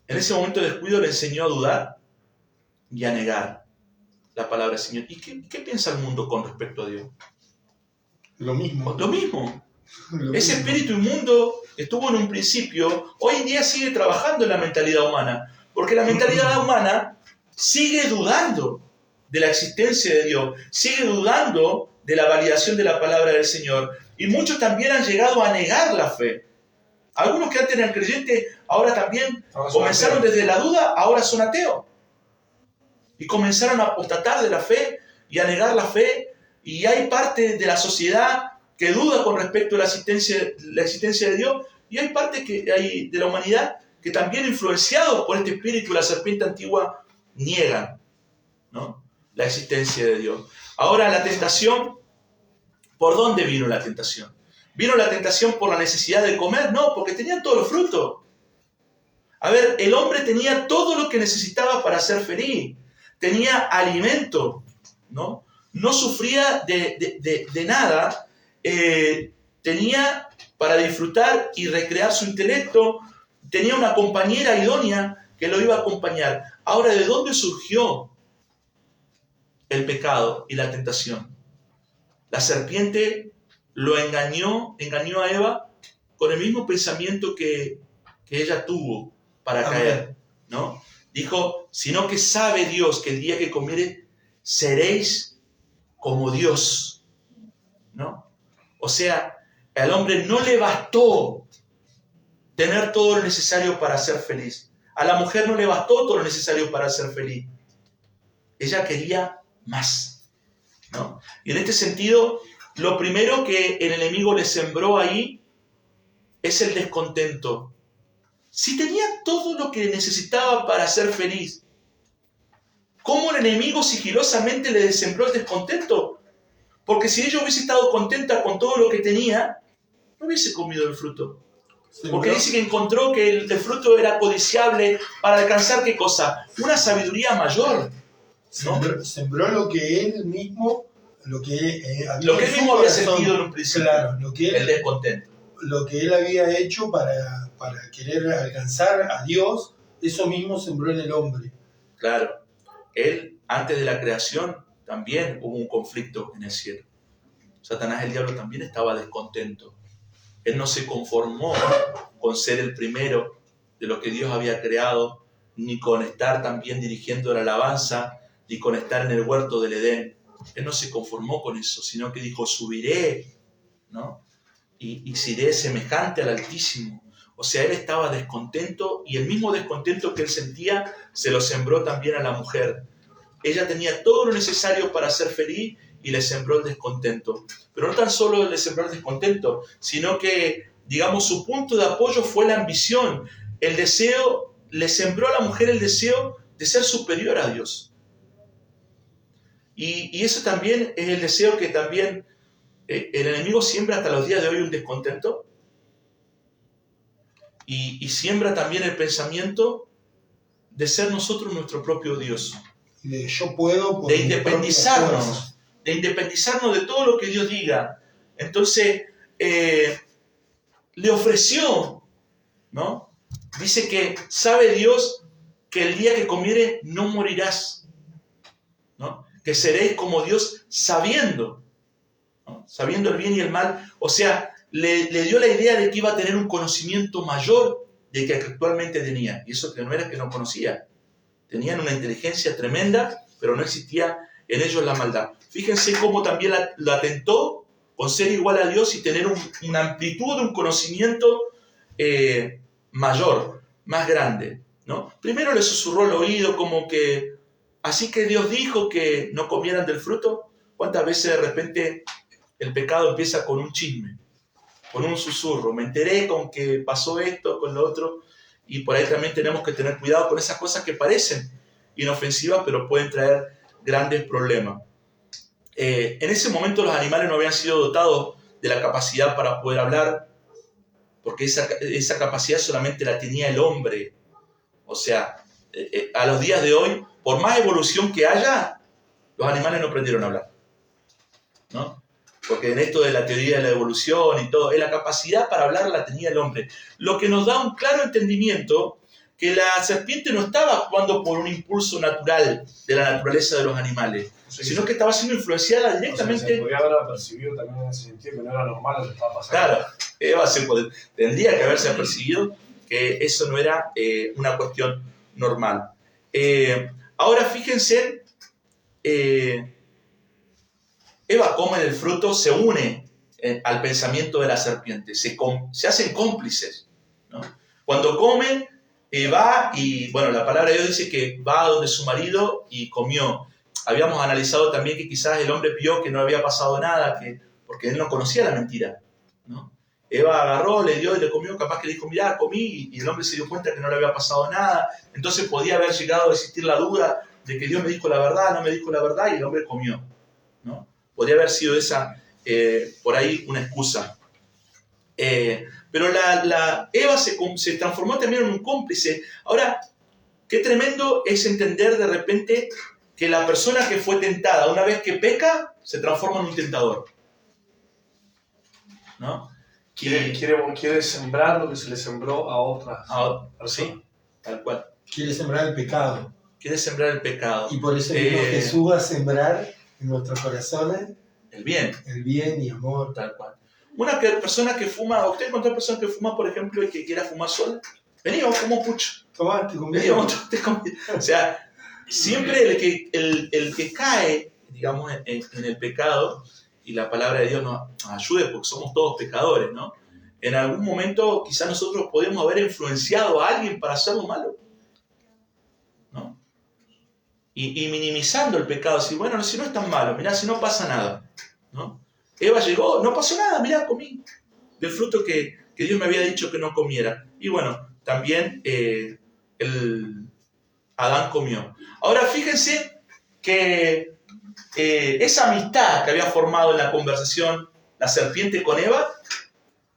En ese momento de descuido le enseñó a dudar y a negar la palabra del Señor. ¿Y qué piensa el mundo con respecto a Dios? Lo mismo. Lo mismo. Ese espíritu inmundo estuvo en un principio, hoy en día sigue trabajando en la mentalidad humana, porque la mentalidad humana sigue dudando de la existencia de Dios, sigue dudando de la validación de la palabra del Señor, Y muchos también han llegado a negar la fe. Algunos que antes eran creyentes, ahora también comenzaron desde la duda, ahora son ateos. Y comenzaron a apostatar de la fe y a negar la fe. Y hay parte de la sociedad que duda con respecto a la existencia de Dios. Y hay parte de la humanidad que también, influenciados por este espíritu, la serpiente antigua, niegan, ¿no?, la existencia de Dios. Ahora, la tentación, ¿por dónde vino la tentación? ¿Vino la tentación por la necesidad de comer? No, porque tenían todos los frutos. A ver, el hombre tenía todo lo que necesitaba para ser feliz. Tenía alimento, ¿no? No sufría de nada. Tenía para disfrutar y recrear su intelecto. Tenía una compañera idónea que lo iba a acompañar. Ahora, ¿de dónde surgió el pecado y la tentación? La serpiente lo engañó a Eva con el mismo pensamiento que ella tuvo para caer, ¿no? Dijo, sino que sabe Dios que el día que comiere seréis como Dios, ¿no? O sea, al hombre no le bastó tener todo lo necesario para ser feliz. A la mujer no le bastó todo lo necesario para ser feliz. Ella quería más, ¿no? Y en este sentido, lo primero que el enemigo le sembró ahí es el descontento. Si tenía todo lo que necesitaba para ser feliz, ¿cómo el enemigo sigilosamente le sembró el descontento? Porque si ella hubiese estado contenta con todo lo que tenía, no hubiese comido el fruto. Porque dice que encontró que el fruto era codiciable para alcanzar, ¿qué cosa? Una sabiduría mayor, ¿no? Sembró lo que él mismo, lo que él mismo había sentido en un principio, claro, el descontento. Lo que él había hecho para querer alcanzar a Dios, eso mismo sembró en el hombre. Claro, él, antes de la creación, también hubo un conflicto en el cielo. Satanás, el diablo, también estaba descontento. Él no se conformó con ser el primero de lo que Dios había creado, ni con estar también dirigiendo la alabanza, ni con estar en el huerto del Edén. Él no se conformó con eso, sino que dijo, subiré, ¿no? Y seré semejante al Altísimo. O sea, él estaba descontento, y el mismo descontento que él sentía se lo sembró también a la mujer. Ella tenía todo lo necesario para ser feliz y le sembró el descontento. Pero no tan solo le sembró el descontento, sino que, digamos, su punto de apoyo fue la ambición. El deseo, le sembró a la mujer el deseo de ser superior a Dios. Y eso también es el deseo que también el enemigo siembra hasta los días de hoy, un descontento. Y siembra también el pensamiento de ser nosotros nuestro propio Dios. De yo puedo. De independizarnos de todo lo que Dios diga. Entonces, le ofreció, ¿no? Dice que sabe Dios que el día que comiere no morirás, ¿no? Que seréis como Dios sabiendo, ¿no? Sabiendo el bien y el mal. O sea, le dio la idea de que iba a tener un conocimiento mayor del que actualmente tenía. Y eso que no era que no conocía. Tenían una inteligencia tremenda, pero no existía en ellos la maldad. Fíjense cómo también la tentó con ser igual a Dios y tener una amplitud de un conocimiento mayor, más grande, ¿no? Primero le susurró al oído como que, así que Dios dijo que no comieran del fruto. ¿Cuántas veces de repente el pecado empieza con un chisme, con un susurro? Me enteré con que pasó esto, con lo otro. Y por ahí también tenemos que tener cuidado con esas cosas que parecen inofensivas, pero pueden traer grandes problemas. En ese momento los animales no habían sido dotados de la capacidad para poder hablar, porque esa capacidad solamente la tenía el hombre. O sea, a los días de hoy, por más evolución que haya, los animales no aprendieron a hablar, ¿no? Porque en esto de la teoría de la evolución y todo, la capacidad para hablar la tenía el hombre. Lo que nos da un claro entendimiento que la serpiente no estaba actuando por un impulso natural de la naturaleza de los animales, sino que estaba siendo influenciada directamente. O sea, se podía haber percibido también en ese sentido que no era normal lo que estaba pasando. Claro, Eva tendría que haberse percibido que eso no era una cuestión normal. Ahora fíjense, Eva come el fruto, se une al pensamiento de la serpiente, se hacen cómplices, ¿no? Cuando comen, va y, bueno, la palabra de Dios dice que va a donde su marido y comió. Habíamos analizado también que quizás el hombre vio que no había pasado nada, porque él no conocía la mentira, ¿no? Eva agarró, le dio y le comió, capaz que le dijo, mirá, comí, y el hombre se dio cuenta que no le había pasado nada. Entonces podía haber llegado a existir la duda de que Dios me dijo la verdad, no me dijo la verdad, y el hombre comió, ¿no? Podría haber sido esa, por ahí, una excusa. Pero Eva se transformó también en un cómplice. Ahora, qué tremendo es entender de repente que la persona que fue tentada, una vez que peca, se transforma en un tentador, ¿no? Quiere sembrar lo que se le sembró a otras personas. Sí, tal cual. Quiere sembrar el pecado. Quiere sembrar el pecado. Y por eso mismo Jesús va a sembrar en nuestros corazones el bien. El bien y amor. Tal cual. Una persona que fuma, ¿usted encontró personas que fuma, por ejemplo, y que quiera fumar sola? Vení, vamos como un pucho. Tomate conmigo. O sea, siempre el que cae, digamos, en el pecado, y la palabra de Dios nos ayude porque somos todos pecadores, ¿no? En algún momento quizás nosotros podemos haber influenciado a alguien para hacer lo malo, ¿no? Y minimizando el pecado, decir, bueno, si no es tan malo, mirá, si no pasa nada, ¿no? Eva llegó, no pasó nada, mirá, comí del fruto que Dios me había dicho que no comiera. Y bueno, también Adán comió. Ahora fíjense que esa amistad que había formado en la conversación la serpiente con Eva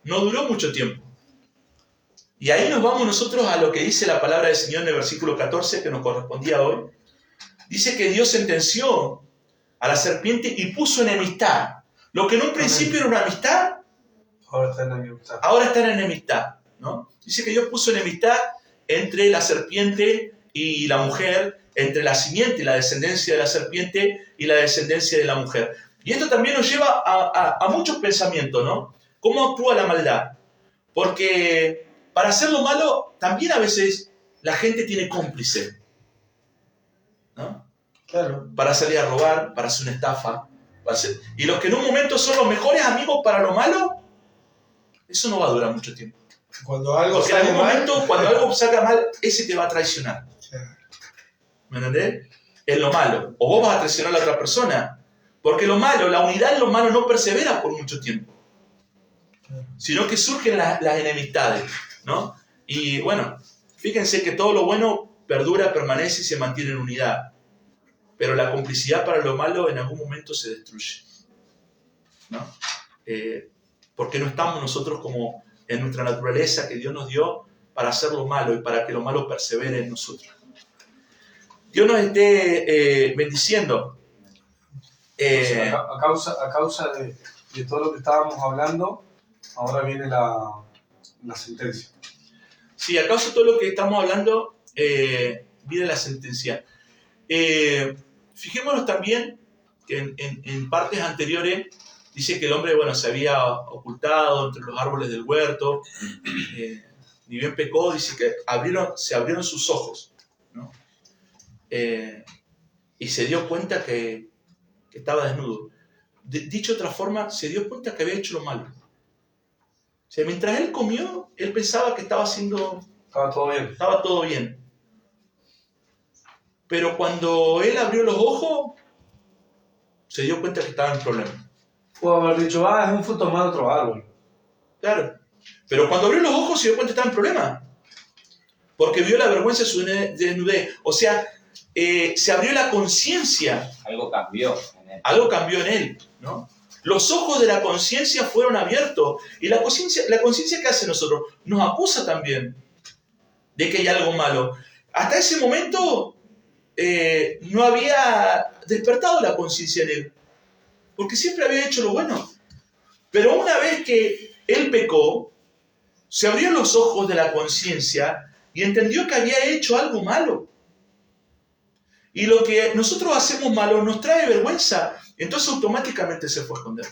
no duró mucho tiempo. Y ahí nos vamos nosotros a lo que dice la palabra del Señor en el versículo 14 que nos correspondía hoy. Dice que Dios sentenció a la serpiente y puso enemistad. Lo que en un principio era una amistad, ahora está en enemistad. Ahora está en enemistad, ¿no? Dice que Dios puso enemistad entre la serpiente y la mujer, entre la simiente y la descendencia de la serpiente y la descendencia de la mujer. Y esto también nos lleva a muchos pensamientos, ¿no? ¿Cómo actúa la maldad? Porque para hacer lo malo también a veces la gente tiene cómplice, ¿no? Claro. Para salir a robar, para hacer una estafa. Y los que en un momento son los mejores amigos para lo malo, eso no va a durar mucho tiempo. Cuando algo Porque en algún momento, cuando algo salga mal, ese te va a traicionar. ¿Me entendés? Es lo malo. O vos vas a traicionar a la otra persona. Porque lo malo, la unidad en lo malo no persevera por mucho tiempo. Sino que surgen las enemistades, ¿no? Y bueno, fíjense que todo lo bueno perdura, permanece y se mantiene en unidad. Pero la complicidad para lo malo en algún momento se destruye, ¿no? Porque no estamos nosotros como en nuestra naturaleza que Dios nos dio para hacer lo malo y para que lo malo persevere en nosotros. Dios nos esté bendiciendo. A causa de todo lo que estábamos hablando, ahora viene la sentencia. Sí, a causa de todo lo que estamos hablando, viene la sentencia. Fijémonos también que en partes anteriores dice que el hombre, bueno, se había ocultado entre los árboles del huerto, ni bien pecó, dice que se abrieron sus ojos, ¿no? Y se dio cuenta que estaba desnudo. Dicho de otra forma, se dio cuenta que había hecho lo malo. O sea, mientras él comió, él pensaba que estaba todo bien. Estaba todo bien. Pero cuando él abrió los ojos, se dio cuenta que estaba en problema. Pudo haber dicho, es un fruto más de otro árbol. Claro. Pero cuando abrió los ojos se dio cuenta que estaba en problema. Porque vio la vergüenza de su desnudez. O sea, se abrió la conciencia. Algo cambió en él. Algo cambió en él, ¿no? Los ojos de la conciencia fueron abiertos. Y la conciencia ¿qué hace nosotros? Nos acusa también de que hay algo malo. Hasta ese momento no había despertado la conciencia en él. Porque siempre había hecho lo bueno. Pero una vez que él pecó, se abrió los ojos de la conciencia y entendió que había hecho algo malo. Y lo que nosotros hacemos malo nos trae vergüenza. Entonces automáticamente se fue a esconder,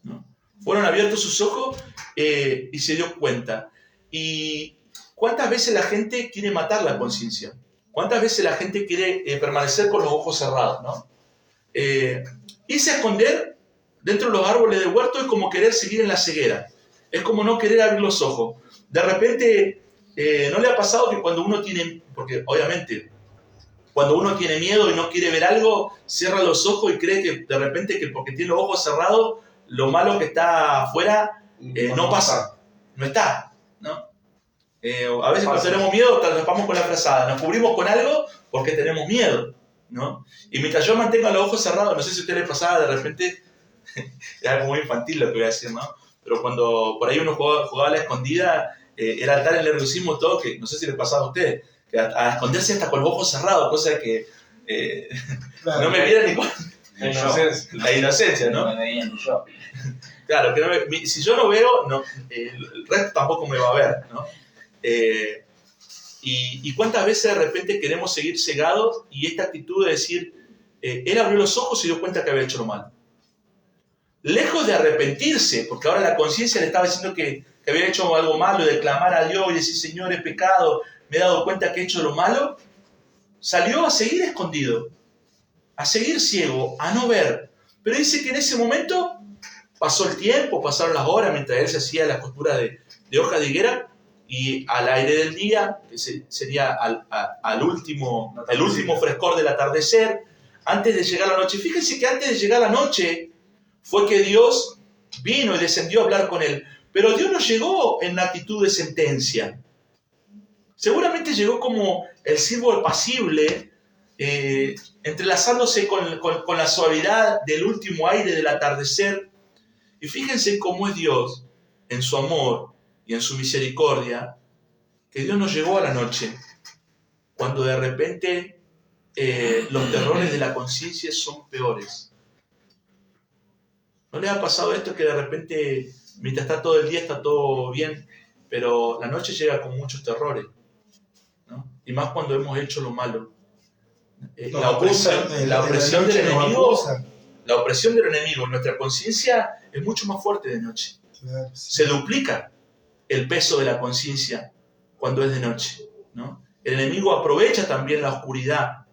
¿no? Fueron abiertos sus ojos y se dio cuenta. ¿Y cuántas veces la gente quiere matar la conciencia? ¿Cuántas veces la gente quiere permanecer con los ojos cerrados, ¿no? Irse a esconder dentro de los árboles del huerto es como querer seguir en la ceguera. Es como no querer abrir los ojos. De repente, ¿no le ha pasado que cuando uno tiene, porque obviamente, cuando uno tiene miedo y no quiere ver algo, cierra los ojos y cree que de repente que porque tiene los ojos cerrados, lo malo que está afuera no pasa, no está, ¿no? A veces cuando tenemos miedo, nos tapamos con la frazada, nos cubrimos con algo porque tenemos miedo, ¿no? Y mientras yo mantenga los ojos cerrados, no sé si a usted le pasaba de repente, es algo muy infantil lo que voy a decir, ¿no? Pero cuando por ahí uno jugaba a la escondida, era tal el nerviosismo todo que, no sé si le pasaba a usted, que a esconderse hasta con los ojos cerrados, cosa que claro, no me viera ni con... La inocencia, ¿no? No me veía ni yo. Claro, que si yo no veo, no, el resto tampoco me va a ver, ¿no? Y cuántas veces de repente queremos seguir cegados y esta actitud de decir, él abrió los ojos y dio cuenta que había hecho lo malo. Lejos de arrepentirse, porque ahora la conciencia le estaba diciendo que había hecho algo malo, y de clamar a Dios y decir, Señor, he pecado, me he dado cuenta que he hecho lo malo, salió a seguir escondido, a seguir ciego, a no ver. Pero dice que en ese momento pasó el tiempo, pasaron las horas mientras él se hacía la costura de hoja de higuera, y al aire del día, que sería el último frescor del atardecer, antes de llegar la noche. Fíjense que antes de llegar la noche fue que Dios vino y descendió a hablar con él. Pero Dios no llegó en actitud de sentencia. Seguramente llegó como el siervo apacible, entrelazándose con la suavidad del último aire del atardecer. Y fíjense cómo es Dios en su amor y en su misericordia, que Dios nos llegó a la noche, cuando de repente los terrores de la conciencia son peores. ¿No les ha pasado esto que de repente, mientras está todo el día, está todo bien, pero la noche llega con muchos terrores, ¿no? Y más cuando hemos hecho lo malo. La opresión del enemigo en nuestra conciencia es mucho más fuerte de noche. Claro, sí. Se duplica el peso de la conciencia cuando es de noche, ¿no? El enemigo aprovecha también la oscuridad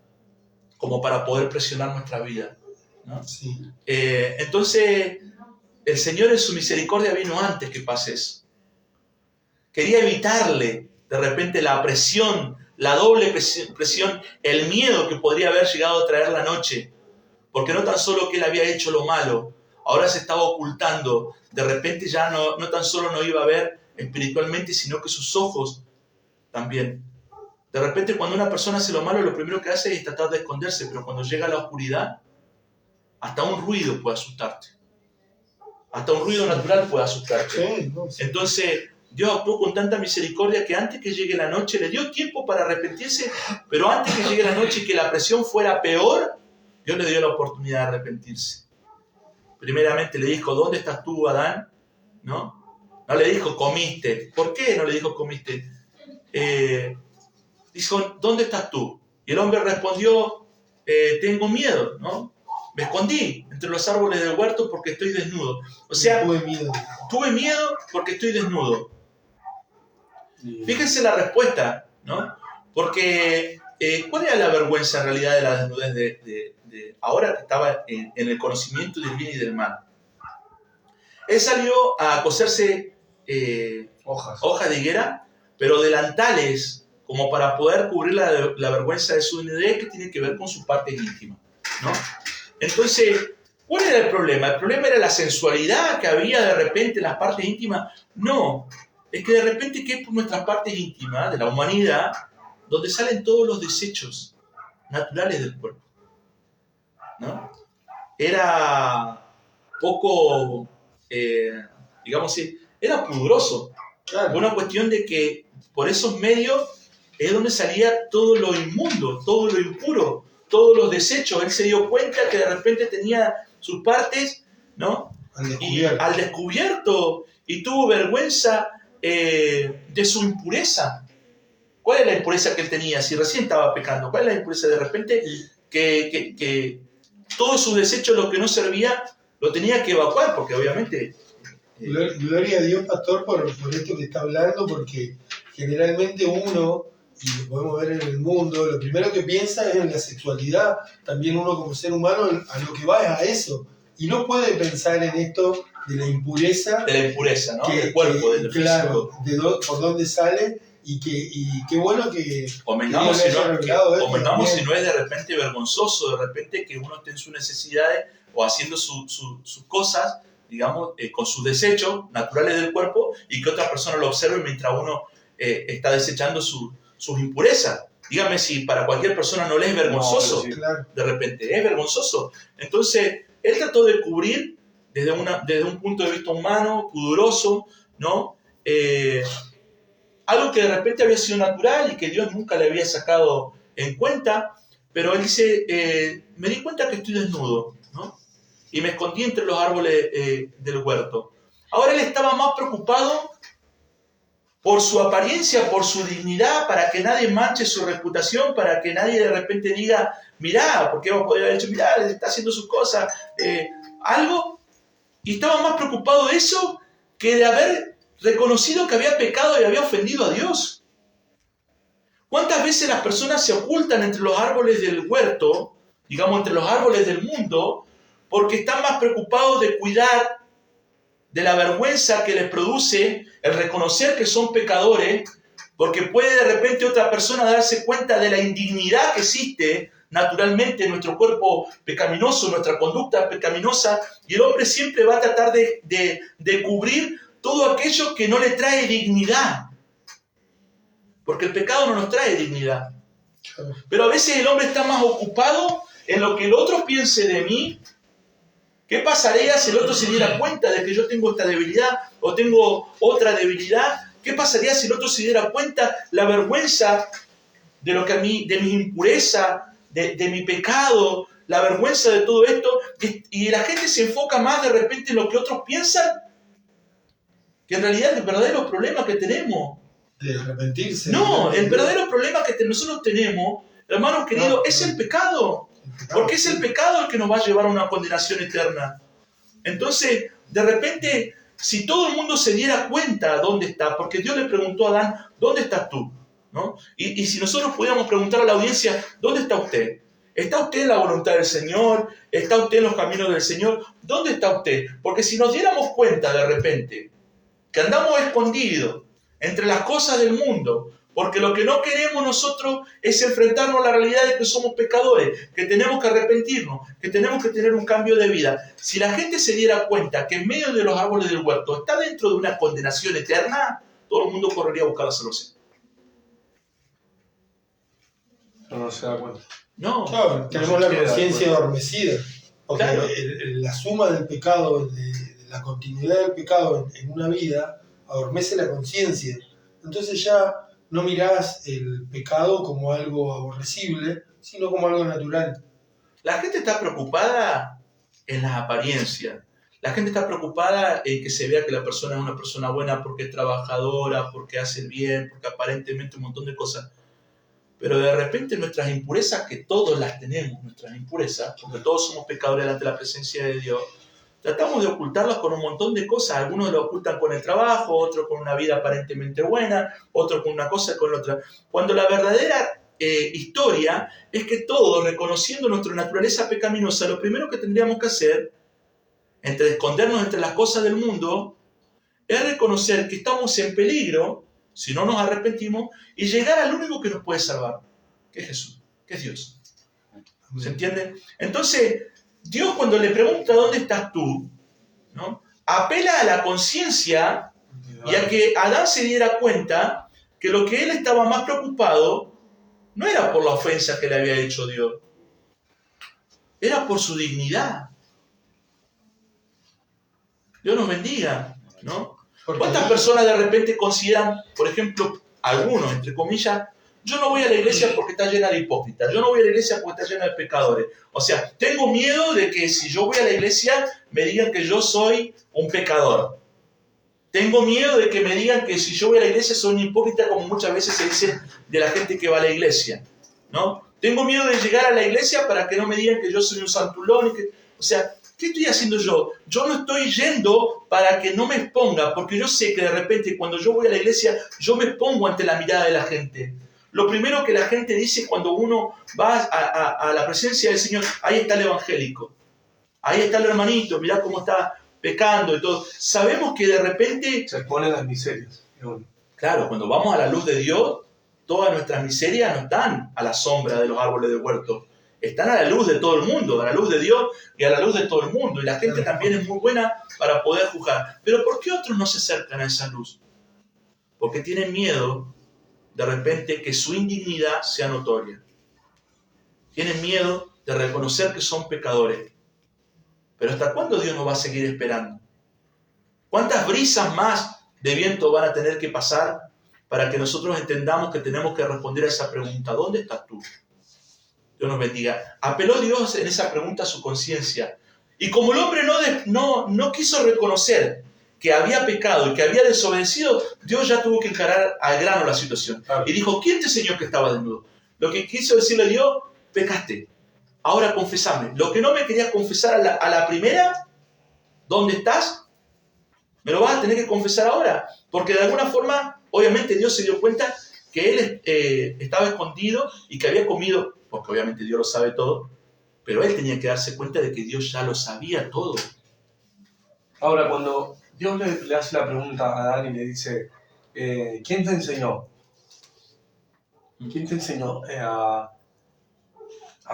como para poder presionar nuestra vida, ¿no? Sí. Entonces, el Señor en su misericordia vino antes que pase eso. Quería evitarle de repente la presión, la doble presión, el miedo que podría haber llegado a traer la noche, porque no tan solo que él había hecho lo malo, ahora se estaba ocultando, de repente ya no tan solo no iba a ver espiritualmente, sino que sus ojos también. De repente cuando una persona hace lo malo, lo primero que hace es tratar de esconderse, pero cuando llega a la oscuridad, hasta un ruido puede asustarte. Hasta un ruido natural puede asustarte. Entonces, Dios actuó con tanta misericordia que antes que llegue la noche, le dio tiempo para arrepentirse, pero antes que llegue la noche y que la presión fuera peor, Dios le dio la oportunidad de arrepentirse. Primeramente le dijo, ¿dónde estás tú, Adán? ¿No? No le dijo, comiste. ¿Por qué no le dijo, comiste? Dijo, ¿dónde estás tú? Y el hombre respondió, tengo miedo, ¿no? Me escondí entre los árboles del huerto porque estoy desnudo. O sea, tuve miedo porque estoy desnudo. Fíjense la respuesta, ¿no? Porque, ¿cuál era la vergüenza en realidad de la desnudez de ahora que estaba en el conocimiento del bien y del mal? Él salió a coserse hojas de higuera, pero delantales, como para poder cubrir la vergüenza de su desnudez, que tiene que ver con sus partes íntimas, ¿no? Entonces, ¿cuál era el problema? ¿El problema era la sensualidad que había de repente en las partes íntimas? No, es que de repente que es por nuestras partes íntimas de la humanidad donde salen todos los desechos naturales del cuerpo, ¿no? Era poco, digamos así, era pudoroso. Claro. Una cuestión de que por esos medios es donde salía todo lo inmundo, todo lo impuro, todos los desechos. Él se dio cuenta que de repente tenía sus partes, ¿no? Al descubierto, y tuvo vergüenza de su impureza. ¿Cuál es la impureza que él tenía? Si recién estaba pecando, ¿cuál es la impureza? De repente que todos sus desechos, lo que no servía, lo tenía que evacuar, porque obviamente... Gloria a Dios, pastor, por esto que está hablando, porque generalmente uno, y lo podemos ver en el mundo, lo primero que piensa es en la sexualidad. También uno como ser humano a lo que va es a eso, y no puede pensar en esto de la impureza. De la impureza, ¿no? Del cuerpo, del claro, físico. Por dónde sale, y qué bueno que... Convengamos si no es de repente vergonzoso, de repente que uno esté en sus necesidades o haciendo sus cosas, digamos, con sus desechos naturales del cuerpo, y que otra persona lo observe mientras uno está desechando sus impurezas. Dígame si para cualquier persona no le es vergonzoso. Sí, claro. De repente, es vergonzoso. Entonces, él trató de cubrir desde un punto de vista humano, pudoroso, ¿no? Algo que de repente había sido natural y que Dios nunca le había sacado en cuenta, pero él dice, me di cuenta que estoy desnudo, ¿no? Y me escondí entre los árboles del huerto. Ahora él estaba más preocupado por su apariencia, por su dignidad, para que nadie manche su reputación, para que nadie de repente diga, mirá, porque hemos podido haber dicho, mirá, está haciendo sus cosas, algo, y estaba más preocupado de eso que de haber reconocido que había pecado y había ofendido a Dios. ¿Cuántas veces las personas se ocultan entre los árboles del huerto, digamos, entre los árboles del mundo, porque están más preocupados de cuidar de la vergüenza que les produce el reconocer que son pecadores, porque puede de repente otra persona darse cuenta de la indignidad que existe naturalmente en nuestro cuerpo pecaminoso, nuestra conducta pecaminosa, y el hombre siempre va a tratar de cubrir todo aquello que no le trae dignidad, porque el pecado no nos trae dignidad. Pero a veces el hombre está más ocupado en lo que el otro piense de mí. ¿Qué pasaría si el otro se diera cuenta de que yo tengo esta debilidad o tengo otra debilidad? ¿Qué pasaría si el otro se diera cuenta la vergüenza de lo que a mí, de mi impureza, de mi pecado, la vergüenza de todo esto? Y la gente se enfoca más de repente en lo que otros piensan que en realidad el verdadero problema que tenemos. De arrepentirse. No, el verdadero problema que nosotros tenemos, hermanos queridos, es el pecado. Porque es el pecado el que nos va a llevar a una condenación eterna. Entonces, de repente, si todo el mundo se diera cuenta dónde está, porque Dios le preguntó a Adán, ¿dónde estás tú? ¿No? Y si nosotros pudiéramos preguntar a la audiencia, ¿dónde está usted? ¿Está usted en la voluntad del Señor? ¿Está usted en los caminos del Señor? ¿Dónde está usted? Porque si nos diéramos cuenta de repente que andamos escondidos entre las cosas del mundo, porque lo que no queremos nosotros es enfrentarnos a la realidad de que somos pecadores, que tenemos que arrepentirnos, que tenemos que tener un cambio de vida. Si la gente se diera cuenta que en medio de los árboles del huerto está dentro de una condenación eterna, todo el mundo correría a buscar la salvación. Pero no se da cuenta. No, claro, tenemos la conciencia adormecida. Porque claro, la suma del pecado, de la continuidad del pecado en una vida, adormece la conciencia. Entonces ya no mirás el pecado como algo aborrecible, sino como algo natural. La gente está preocupada en las apariencias. La gente está preocupada en que se vea que la persona es una persona buena porque es trabajadora, porque hace el bien, porque aparentemente un montón de cosas. Pero de repente nuestras impurezas, que todos las tenemos, nuestras impurezas, porque todos somos pecadores delante de la presencia de Dios, tratamos de ocultarlas con un montón de cosas. Algunos lo ocultan con el trabajo, otros con una vida aparentemente buena, otros con una cosa y con otra. Cuando la verdadera historia es que todos, reconociendo nuestra naturaleza pecaminosa, lo primero que tendríamos que hacer, entre escondernos entre las cosas del mundo, es reconocer que estamos en peligro si no nos arrepentimos y llegar al único que nos puede salvar, que es Jesús, que es Dios. ¿Se entiende? Entonces, Dios cuando le pregunta ¿dónde estás tú?, ¿no?, apela a la conciencia y a que Adán se diera cuenta que lo que él estaba más preocupado no era por la ofensa que le había hecho Dios, era por su dignidad. Dios nos bendiga, ¿no? ¿Cuántas personas de repente consideran, por ejemplo, algunos, entre comillas, yo no voy a la iglesia porque está llena de hipócritas, yo no voy a la iglesia porque está llena de pecadores? O sea, tengo miedo de que si yo voy a la iglesia me digan que yo soy un pecador. Tengo miedo de que me digan que si yo voy a la iglesia soy un hipócrita, como muchas veces se dice de la gente que va a la iglesia, ¿no? Tengo miedo de llegar a la iglesia para que no me digan que yo soy un santulón. O sea, ¿qué estoy haciendo yo? Yo no estoy yendo para que no me exponga, porque yo sé que de repente cuando yo voy a la iglesia, yo me expongo ante la mirada de la gente. Lo primero que la gente dice cuando uno va a la presencia del Señor, ahí está el evangélico, ahí está el hermanito, mirá cómo está pecando y todo. Sabemos que de repente... Se exponen las miserias. Claro, cuando vamos a la luz de Dios, todas nuestras miserias no están a la sombra de los árboles del huerto. Están a la luz de todo el mundo, a la luz de Dios y a la luz de todo el mundo. Y la gente también es muy buena para poder juzgar. Pero ¿por qué otros no se acercan a esa luz? Porque tienen miedo de repente que su indignidad sea notoria. Tienen miedo de reconocer que son pecadores. Pero ¿hasta cuándo Dios nos va a seguir esperando? ¿Cuántas brisas más de viento van a tener que pasar para que nosotros entendamos que tenemos que responder a esa pregunta? ¿Dónde estás tú? Dios nos bendiga. Apeló Dios en esa pregunta a su conciencia. Y como el hombre no quiso reconocer que había pecado y que había desobedecido, Dios ya tuvo que encarar al grano la situación. Y dijo, ¿quién te enseñó que estaba desnudo? Lo que quiso decirle Dios, pecaste. Ahora confesame. Lo que no me querías confesar a la primera, ¿dónde estás? Me lo vas a tener que confesar ahora. Porque de alguna forma, obviamente Dios se dio cuenta que él estaba escondido y que había comido, porque obviamente Dios lo sabe todo, pero él tenía que darse cuenta de que Dios ya lo sabía todo. Ahora, cuando Dios le hace la pregunta a Adán y le dice, ¿quién te enseñó? ¿Quién te enseñó a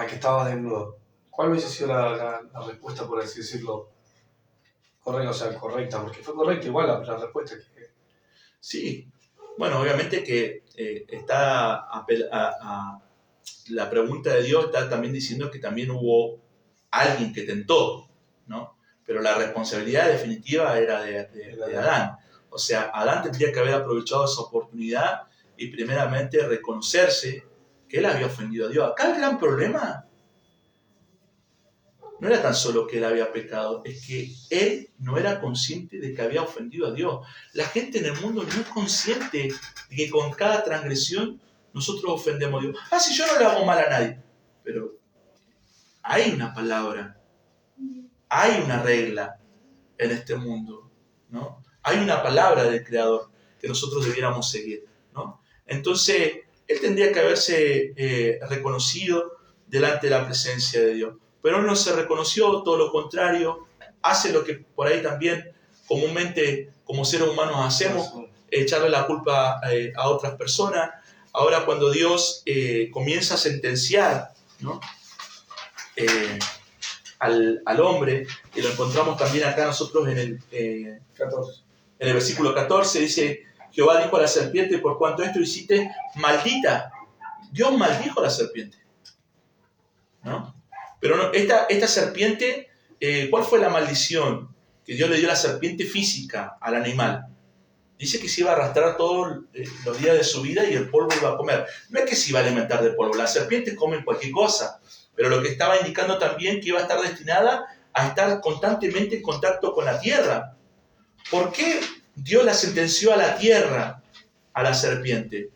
que estabas desnudo? ¿Cuál hubiese sido la respuesta, por así decirlo, correcta? Porque fue correcta igual la respuesta. Sí, bueno, obviamente que la pregunta de Dios está también diciendo que también hubo alguien que tentó, ¿no? Pero la responsabilidad definitiva era de Adán. O sea, Adán tendría que haber aprovechado esa oportunidad y primeramente reconocerse que él había ofendido a Dios. Acá el gran problema no era tan solo que él había pecado, es que él no era consciente de que había ofendido a Dios. La gente en el mundo no es consciente de que con cada transgresión nosotros ofendemos a Dios. Si yo no le hago mal a nadie, pero hay una palabra, hay una regla en este mundo, ¿no? Hay una palabra del Creador que nosotros debiéramos seguir, ¿no? Entonces, él tendría que haberse reconocido delante de la presencia de Dios. Pero él no se reconoció, todo lo contrario, hace lo que por ahí también comúnmente como seres humanos hacemos, echarle la culpa a otras personas. Ahora cuando Dios comienza a sentenciar, ¿no? Al hombre, y lo encontramos también acá nosotros en el 14. En el versículo 14 dice, Jehová dijo a la serpiente, por cuanto esto hiciste, maldita. Dios maldijo a la serpiente, ¿no? Pero no, esta serpiente, ¿cuál fue la maldición que Dios le dio a la serpiente física, al animal? Dice que se iba a arrastrar todos los días de su vida y el polvo iba a comer. No es que se iba a alimentar de polvo, las serpientes comen cualquier cosa, pero lo que estaba indicando también que iba a estar destinada a estar constantemente en contacto con la tierra. ¿Por qué Dios la sentenció a la tierra, a la serpiente?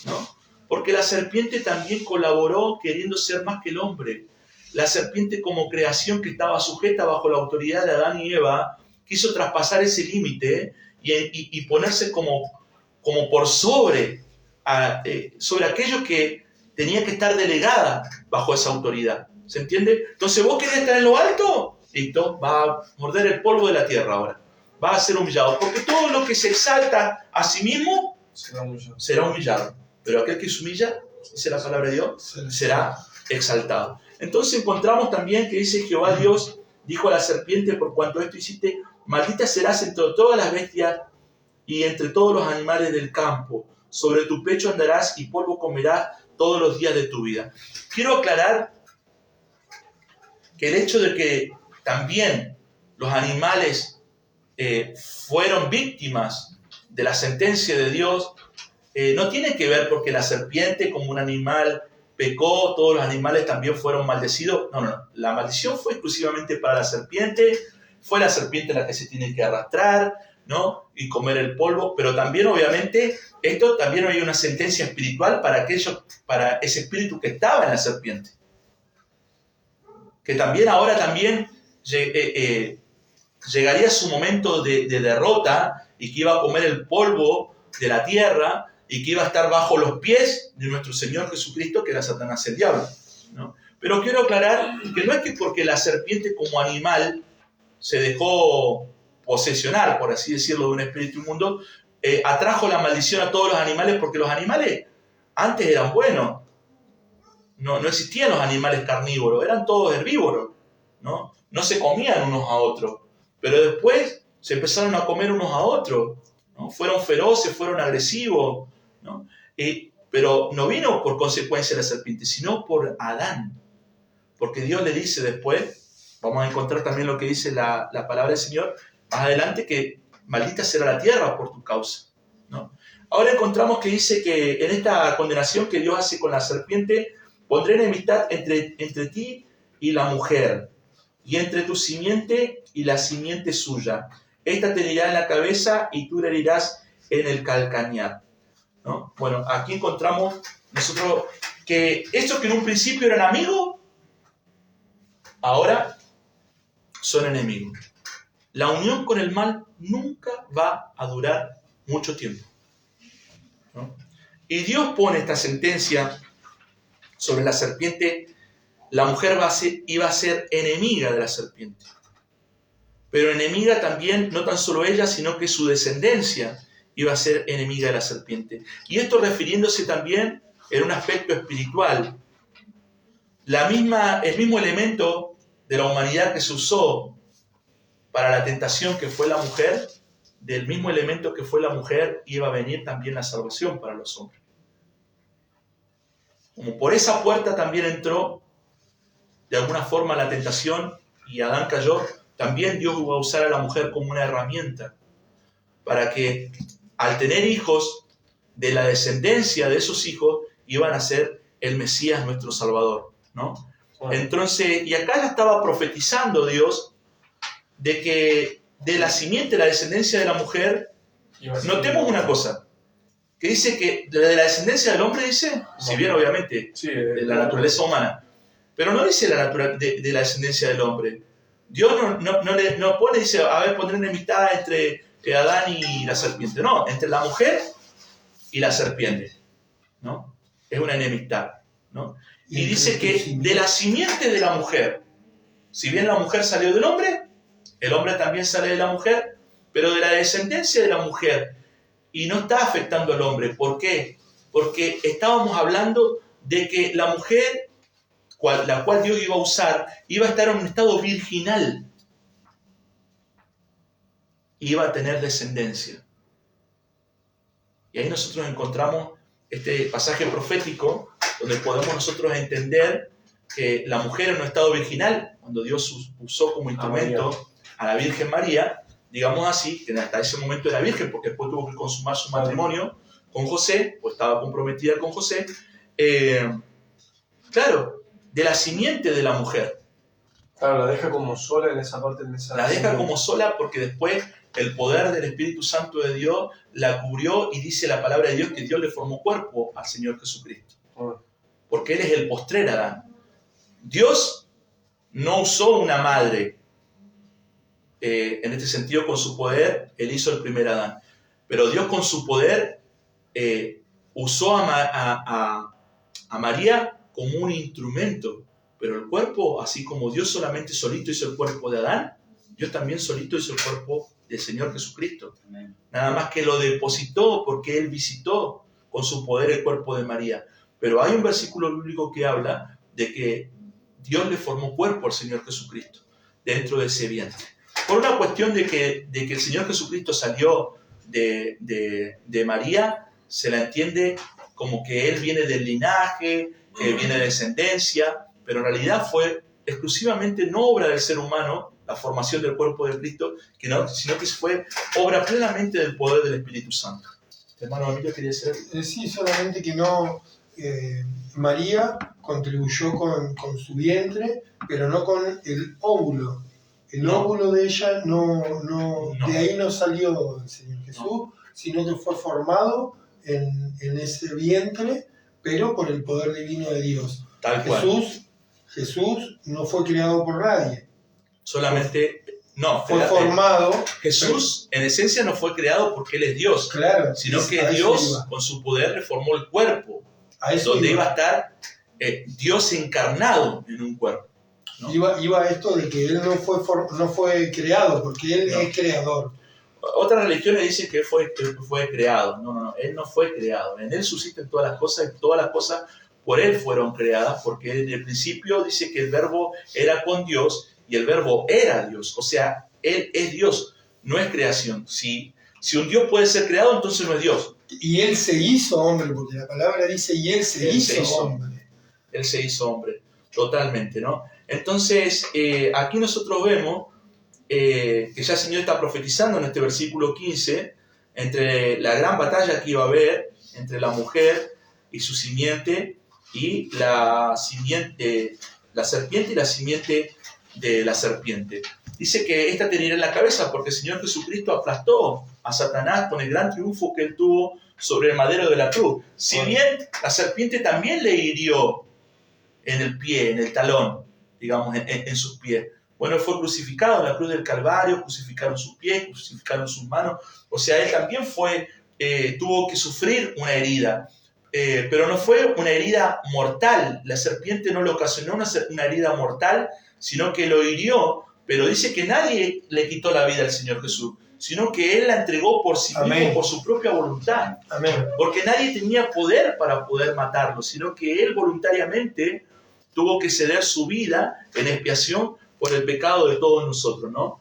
¿No? Porque la serpiente también colaboró queriendo ser más que el hombre. La serpiente como creación que estaba sujeta bajo la autoridad de Adán y Eva, quiso traspasar ese límite y ponerse como por sobre aquello que tenía que estar delegada bajo esa autoridad. ¿Se entiende? Entonces vos querés estar en lo alto, listo, va a morder el polvo de la tierra ahora. Va a ser humillado, porque todo lo que se exalta a sí mismo será humillado. Pero aquel que se humilla, dice la palabra de Dios, será exaltado. Entonces encontramos también que dice Jehová Dios dijo a la serpiente, por cuanto esto hiciste, maldita serás entre todas las bestias y entre todos los animales del campo. Sobre tu pecho andarás y polvo comerás todos los días de tu vida. Quiero aclarar que el hecho de que también los animales fueron víctimas de la sentencia de Dios, no tiene que ver porque la serpiente como un animal pecó, todos los animales también fueron maldecidos. No. La maldición fue exclusivamente para la serpiente. Fue la serpiente la que se tiene que arrastrar, ¿no? Y comer el polvo. Pero también, obviamente, esto también hay una sentencia espiritual para ese espíritu que estaba en la serpiente. Que también ahora también llegaría su momento de derrota y que iba a comer el polvo de la tierra y que iba a estar bajo los pies de nuestro Señor Jesucristo, que era Satanás el diablo, ¿no? Pero quiero aclarar que no es que porque la serpiente como animal se dejó posesionar, por así decirlo, de un espíritu inmundo, atrajo la maldición a todos los animales, porque los animales antes eran buenos. No existían los animales carnívoros, eran todos herbívoros, ¿no? No se comían unos a otros, pero después se empezaron a comer unos a otros, ¿no? Fueron feroces, fueron agresivos, ¿no? Pero no vino por consecuencia de la serpiente, sino por Adán. Porque Dios le dice después, vamos a encontrar también lo que dice la palabra del Señor, más adelante, que maldita será la tierra por tu causa, ¿no? Ahora encontramos que dice que en esta condenación que Dios hace con la serpiente, pondré enemistad entre ti y la mujer, y entre tu simiente y la simiente suya. Esta te herirá en la cabeza y tú le herirás en el calcañar, ¿no? Bueno, aquí encontramos nosotros que estos que en un principio eran amigos, ahora son enemigos. La unión con el mal nunca va a durar mucho tiempo, ¿no? Y Dios pone esta sentencia sobre la serpiente. La mujer iba a ser enemiga de la serpiente. Pero enemiga también, no tan solo ella, sino que su descendencia iba a ser enemiga de la serpiente. Y esto refiriéndose también en un aspecto espiritual. El mismo elemento de la humanidad que se usó para la tentación que fue la mujer, del mismo elemento que fue la mujer iba a venir también la salvación para los hombres. Como por esa puerta también entró de alguna forma la tentación y Adán cayó, también Dios iba a usar a la mujer como una herramienta para que al tener hijos, de la descendencia de esos hijos, iban a ser el Mesías, nuestro Salvador, ¿no? Bueno. Entonces, y acá ya estaba profetizando Dios de que de la simiente, la descendencia de la mujer, notemos una cosa, que dice que de la descendencia del hombre dice, si bien obviamente sí, de la naturaleza humana, pero no dice de la descendencia del hombre. Dios no pone, dice, a ver, pondré enemistad entre Adán y la serpiente. No, entre la mujer y la serpiente, ¿no? Es una enemistad, ¿no? Y dice que de la simiente de la mujer, si bien la mujer salió del hombre, el hombre también sale de la mujer, pero de la descendencia de la mujer, y no está afectando al hombre. ¿Por qué? Porque estábamos hablando de que la mujer, la cual Dios iba a usar, iba a estar en un estado virginal, iba a tener descendencia. Y ahí nosotros encontramos este pasaje profético donde podemos nosotros entender que la mujer en un estado virginal, cuando Dios usó como instrumento a la Virgen María, digamos así, que hasta ese momento era virgen porque después tuvo que consumar su matrimonio con José, o estaba comprometida con José, claro, de la simiente de la mujer. Claro, la deja como sola en esa parte. La deja como sola porque después el poder del Espíritu Santo de Dios la cubrió, y dice la palabra de Dios que Dios le formó cuerpo al Señor Jesucristo. Porque Él es el postrer Adán. Dios no usó una madre. En este sentido, con su poder, Él hizo el primer Adán. Pero Dios con su poder usó a María como un instrumento. Pero el cuerpo, así como Dios solamente solito hizo el cuerpo de Adán, Dios también solito hizo el cuerpo del Señor Jesucristo. Amén. Nada más que lo depositó porque Él visitó con su poder el cuerpo de María. Pero hay un versículo bíblico que habla de que Dios le formó cuerpo al Señor Jesucristo dentro de ese vientre. Por una cuestión de que el Señor Jesucristo salió de María, se la entiende como que Él viene del linaje, que viene de descendencia, pero en realidad fue exclusivamente no obra del ser humano, la formación del cuerpo de Cristo, sino que fue obra plenamente del poder del Espíritu Santo. Hermano Emilio, ¿quería decir? Sí, solamente que no... María contribuyó con su vientre, pero no con el óvulo. El óvulo de ella no, de ahí no salió el Señor Jesús, sino que fue formado en ese vientre, pero por el poder divino de Dios. Tal cual. Jesús no fue creado por nadie. Solamente... No, fue formado. Jesús en esencia no fue creado porque Él es Dios, claro, sino que Dios con su poder le formó el cuerpo, donde iba a estar Dios encarnado en un cuerpo, ¿no? Iba a esto de que él no fue creado, porque él es creador. Otras religiones dicen que fue creado. No, él no fue creado. En él subsisten todas las cosas y todas las cosas por él fueron creadas, porque en el principio dice que el verbo era con Dios y el verbo era Dios. O sea, él es Dios, no es creación. Si un Dios puede ser creado, entonces no es Dios. Y él se hizo hombre, porque la palabra dice, y él se hizo hombre. Él se hizo hombre, totalmente, ¿no? Entonces, aquí nosotros vemos que ya el Señor está profetizando en este versículo 15, entre la gran batalla que iba a haber entre la mujer y su simiente, y la serpiente y la simiente de la serpiente. Dice que esta tenía en la cabeza porque el Señor Jesucristo aplastó a Satanás con el gran triunfo que él tuvo sobre el madero de la cruz. Si bien la serpiente también le hirió en el pie, en el talón, digamos, en sus pies. Bueno, él fue crucificado en la cruz del Calvario, crucificaron sus pies, crucificaron sus manos. O sea, él también tuvo que sufrir una herida. Pero no fue una herida mortal. La serpiente no le ocasionó una herida mortal, sino que lo hirió. Pero dice que nadie le quitó la vida al Señor Jesús, sino que Él la entregó por sí mismo, por su propia voluntad. Amén. Porque nadie tenía poder para poder matarlo, sino que Él voluntariamente tuvo que ceder su vida en expiación por el pecado de todos nosotros, ¿no?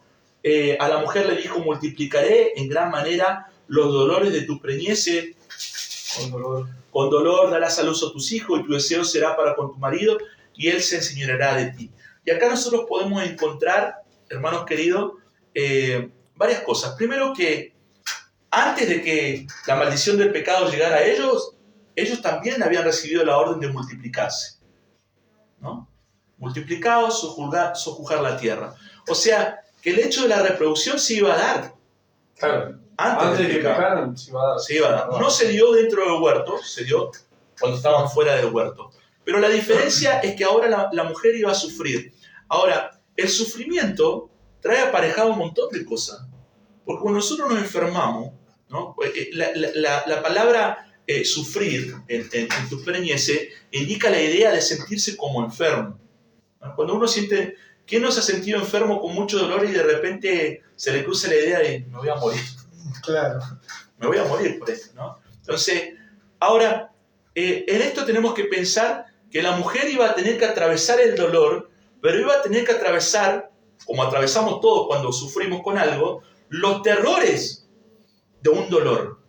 A la mujer le dijo, multiplicaré en gran manera los dolores de tu preñez. Con dolor darás a luz a tus hijos y tu deseo será para con tu marido y él se enseñoreará de ti. Y acá nosotros podemos encontrar, hermanos queridos, varias cosas. Primero que antes de que la maldición del pecado llegara a ellos también habían recibido la orden de multiplicarse, ¿no? Multiplicados, sojuzgar la tierra. O sea, que el hecho de la reproducción se iba a dar. Claro. Antes de que pecaran, se iba a dar. No se dio dentro del huerto, se dio cuando estaban fuera del huerto. Pero la diferencia es que ahora la mujer iba a sufrir. Ahora, el sufrimiento trae aparejado un montón de cosas. Porque cuando nosotros nos enfermamos, ¿no? La palabra sufrir en tu preñez indica la idea de sentirse como enfermo. Cuando uno siente, ¿quién no se ha sentido enfermo con mucho dolor y de repente se le cruza la idea de me voy a morir? Claro. Me voy a morir por esto, ¿no? Entonces, ahora, en esto tenemos que pensar que la mujer iba a tener que atravesar el dolor, pero iba a tener que atravesar, como atravesamos todos cuando sufrimos con algo, los terrores de un dolor.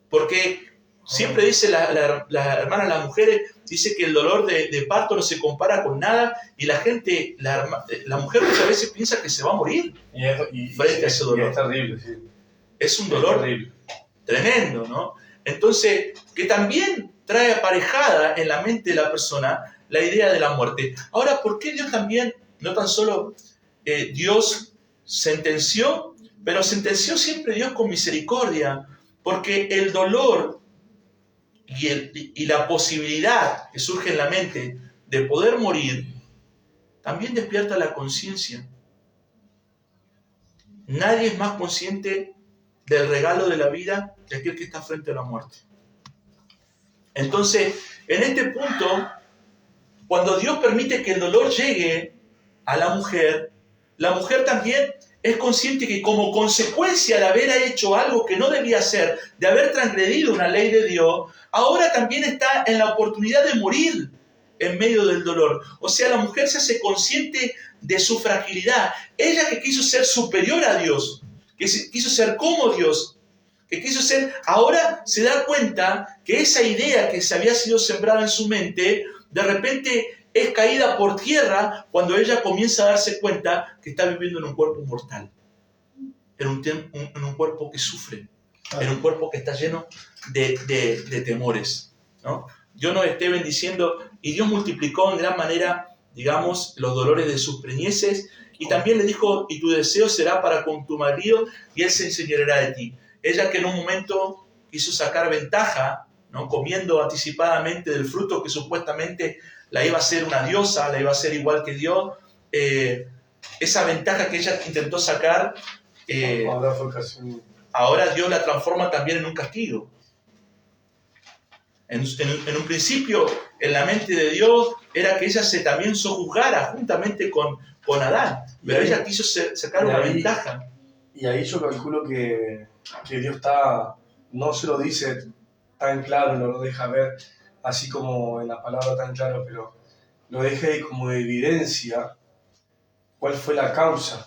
Porque siempre dice la hermana, las mujeres, dice que el dolor de parto no se compara con nada y la gente, la mujer muchas veces piensa que se va a morir frente a ese dolor. Es terrible, sí. Es un dolor tremendo, ¿no? Entonces, que también trae aparejada en la mente de la persona la idea de la muerte. Ahora, ¿por qué Dios también, no tan solo Dios sentenció, pero sentenció siempre Dios con misericordia? Porque el dolor y la posibilidad que surge en la mente de poder morir también despierta la conciencia. Nadie es más consciente del regalo de la vida que aquel que está frente a la muerte. Entonces, en este punto, cuando Dios permite que el dolor llegue a la mujer también es consciente que como consecuencia de haber hecho algo que no debía hacer, de haber transgredido una ley de Dios, ahora también está en la oportunidad de morir en medio del dolor. O sea, la mujer se hace consciente de su fragilidad. Ella que quiso ser superior a Dios, que quiso ser como Dios, que quiso ser, ahora se da cuenta que esa idea que se había sido sembrada en su mente, de repente es caída por tierra cuando ella comienza a darse cuenta que está viviendo en un cuerpo mortal, en un cuerpo que sufre, en un cuerpo que está lleno de temores, ¿no? Dios nos esté bendiciendo y Dios multiplicó en gran manera, digamos, los dolores de sus preñeces y también le dijo, y tu deseo será para con tu marido y él se enseñoreará de ti. Ella que en un momento quiso sacar ventaja, ¿no? Comiendo anticipadamente del fruto que supuestamente la iba a hacer una diosa, la iba a hacer igual que Dios, esa ventaja que ella intentó sacar, ahora Dios la transforma también en un castigo. En un principio, en la mente de Dios, era que ella se también sojuzgara juntamente con Adán. Pero ella quiso sacar una ventaja. Y ahí yo calculo que Dios no se lo dice tan claro, no lo deja ver así como en la palabra tan claro, pero lo deja ahí como evidencia cuál fue la causa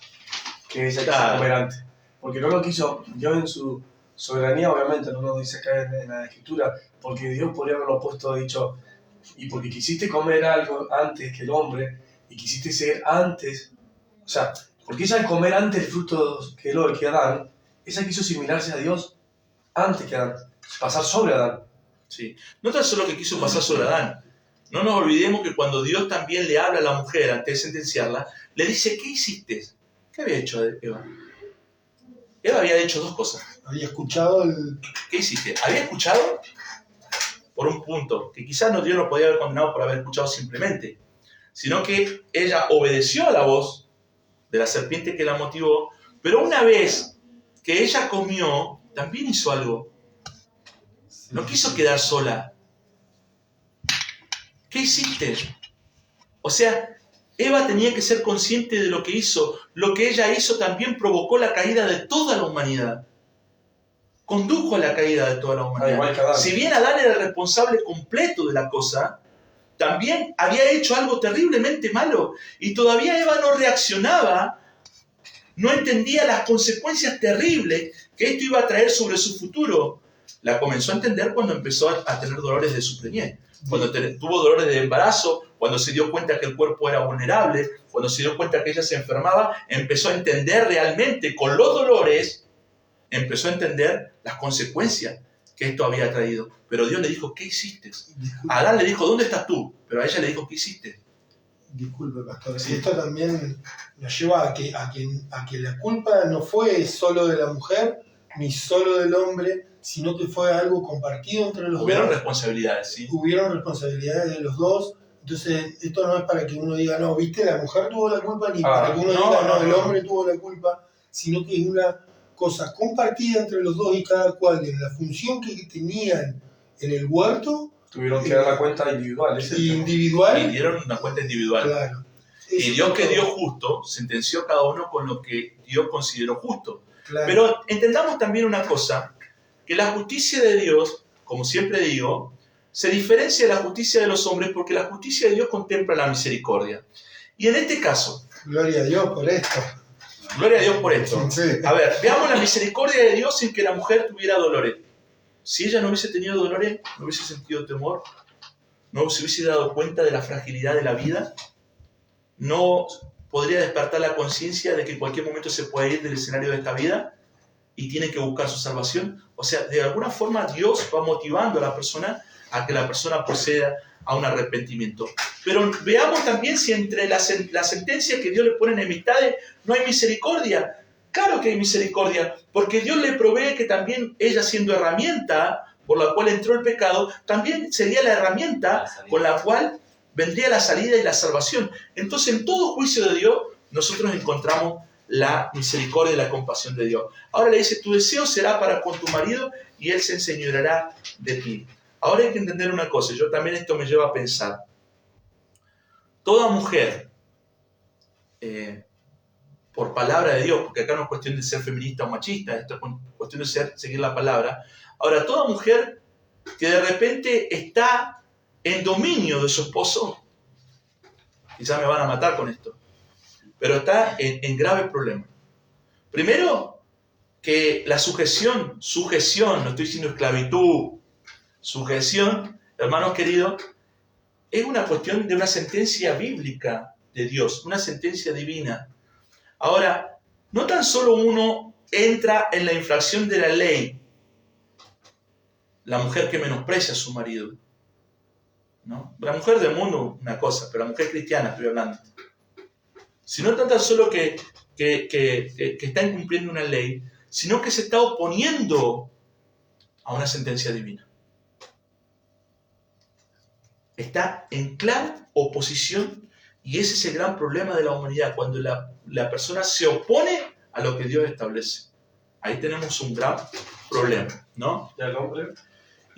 que ella quiso comer antes. Porque no lo quiso, Dios en su soberanía obviamente no lo dice acá en la escritura, porque Dios podría haberlo dicho, y porque quisiste comer algo antes que el hombre, y quisiste ser antes, o sea, porque ella al comer antes el fruto que Adán, ella quiso asimilarse a Dios antes que Adán, pasar sobre Adán. Sí. No tan solo que quiso pasar sobre Adán, no nos olvidemos que cuando Dios también le habla a la mujer antes de sentenciarla, le dice, ¿qué hiciste? ¿Qué había hecho Eva? Eva había hecho dos cosas. Había escuchado ¿Qué hiciste? Había escuchado por un punto, que quizás Dios no podía haber condenado por haber escuchado simplemente, sino que ella obedeció a la voz de la serpiente que la motivó, pero una vez que ella comió, también hizo algo. No quiso quedar sola. ¿Qué hiciste? O sea, Eva tenía que ser consciente de lo que hizo. Lo que ella hizo también provocó la caída de toda la humanidad. Condujo a la caída de toda la humanidad. Si bien Adán era el responsable completo de la cosa, también había hecho algo terriblemente malo. Y todavía Eva no reaccionaba, no entendía las consecuencias terribles que esto iba a traer sobre su futuro. La comenzó a entender cuando empezó a tener dolores de su preñez. Cuando tuvo dolores de embarazo, cuando se dio cuenta que el cuerpo era vulnerable, cuando se dio cuenta que ella se enfermaba, empezó a entender realmente con los dolores, empezó a entender las consecuencias que esto había traído. Pero Dios le dijo, ¿qué hiciste? A Adán le dijo, ¿dónde estás tú? Pero a ella le dijo, ¿qué hiciste? Disculpe, pastor. Sí. Esto también nos lleva a que la culpa no fue solo de la mujer, ni solo del hombre, sino que fue algo compartido entre los dos. Hubieron responsabilidades, sí. Hubieron responsabilidades de los dos. Entonces, esto no es para que uno diga, no, viste, la mujer tuvo la culpa, ni para que uno diga, no, el hombre tuvo la culpa, sino que es una cosa compartida entre los dos y cada cual en la función que tenían en el huerto. Tuvieron que dar la cuenta individual. Y dieron una cuenta individual. Claro. Y Dios, que dio justo, sentenció cada uno con lo que Dios consideró justo. Claro. Pero entendamos también una cosa, que la justicia de Dios, como siempre digo, se diferencia de la justicia de los hombres porque la justicia de Dios contempla la misericordia. Y en este caso... Gloria a Dios por esto. Gloria a Dios por esto. Sí. A ver, veamos la misericordia de Dios sin que la mujer tuviera dolores. Si ella no hubiese tenido dolores, no hubiese sentido temor, no se hubiese dado cuenta de la fragilidad de la vida, no podría despertar la conciencia de que en cualquier momento se puede ir del escenario de esta vida y tiene que buscar su salvación. O sea, de alguna forma Dios va motivando a la persona a que la persona proceda a un arrepentimiento. Pero veamos también si entre la sentencia que Dios le pone en enemistades no hay misericordia. Claro que hay misericordia, porque Dios le provee que también ella, siendo herramienta por la cual entró el pecado, también sería la herramienta con la cual vendría la salida y la salvación. Entonces, en todo juicio de Dios, nosotros encontramos la misericordia y la compasión de Dios. Ahora le dice, tu deseo será para con tu marido y él se enseñoreará de ti. Ahora hay que entender una cosa, yo también esto me lleva a pensar. Toda mujer, por palabra de Dios, porque acá no es cuestión de ser feminista o machista, esto es cuestión de seguir la palabra. Ahora, toda mujer que de repente está en dominio de su esposo, quizás me van a matar con esto, pero está en grave problema. Primero, que la sujeción, no estoy diciendo esclavitud, sujeción, hermanos queridos, es una cuestión de una sentencia bíblica de Dios, una sentencia divina. Ahora, no tan solo uno entra en la infracción de la ley, la mujer que menosprecia a su marido, ¿no? La mujer del mundo, una cosa, pero la mujer cristiana estoy hablando. Sino tan solo que está incumpliendo una ley, sino que se está oponiendo a una sentencia divina. Está en clara oposición, y ese es el gran problema de la humanidad, cuando la persona se opone a lo que Dios establece. Ahí tenemos un gran problema, ¿no?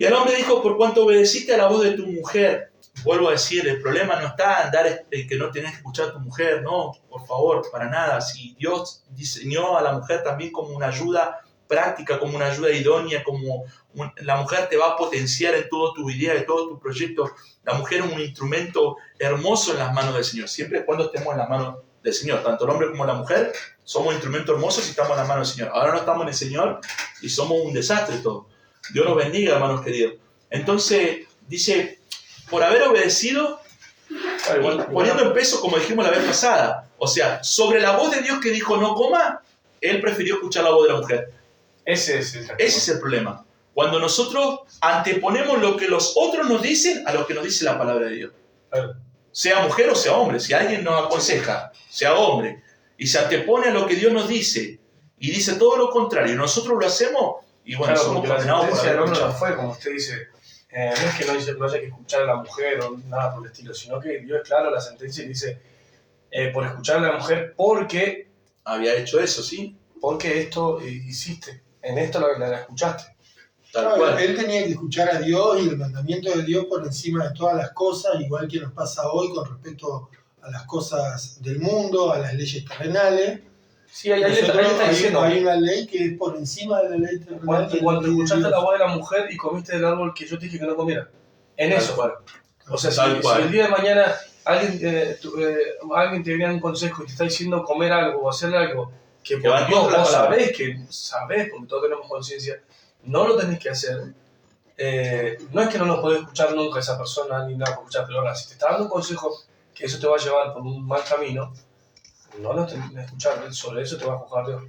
Y el hombre dijo, por cuanto obedeciste a la voz de tu mujer. Vuelvo a decir, el problema no está en dar que no tenés que escuchar a tu mujer, no, por favor, para nada. Si Dios diseñó a la mujer también como una ayuda práctica, como una ayuda idónea, la mujer te va a potenciar en todo tu vida, en todo tu proyecto. La mujer es un instrumento hermoso en las manos del Señor, siempre y cuando estemos en las manos del Señor. Tanto el hombre como la mujer somos instrumentos hermosos y estamos en las manos del Señor. Ahora no estamos en el Señor y somos un desastre todo. Dios nos bendiga, hermanos queridos. Entonces, dice, por haber obedecido, poniendo en peso, como dijimos la vez pasada, o sea, sobre la voz de Dios que dijo no coma, él prefirió escuchar la voz de la mujer. Ese es el problema. Cuando nosotros anteponemos lo que los otros nos dicen a lo que nos dice la palabra de Dios. Sea mujer o sea hombre, si alguien nos aconseja, sea hombre, y se antepone a lo que Dios nos dice, y dice todo lo contrario, y nosotros lo hacemos, y bueno, claro, somos condenados por haber escuchado. No fue, como usted dice, no es que no haya que escuchar a la mujer o nada por el estilo, sino que Dios es claro, la sentencia dice, por escuchar a la mujer porque... Había hecho eso, ¿sí? Porque esto hiciste, en esto la escuchaste. Tal cual. Él tenía que escuchar a Dios y el mandamiento de Dios por encima de todas las cosas, igual que nos pasa hoy con respecto a las cosas del mundo, a las leyes terrenales. Sí, ahí está diciendo. Hay una ley que es por encima de la ley terrenal. Cuando escuchaste la voz de la mujer y comiste del árbol que yo te dije que no comiera. En eso. O sea, si el día de mañana alguien te viene a un consejo y te está diciendo comer algo o hacer algo que por Dios vos sabés, porque todos tenemos conciencia, no lo tenés que hacer. No es que no lo podés escuchar nunca esa persona ni nada por escuchar, pero ahora, si te está dando un consejo que eso te va a llevar por un mal camino, no lo tenés que escuchar, sobre eso te va a juzgar Dios.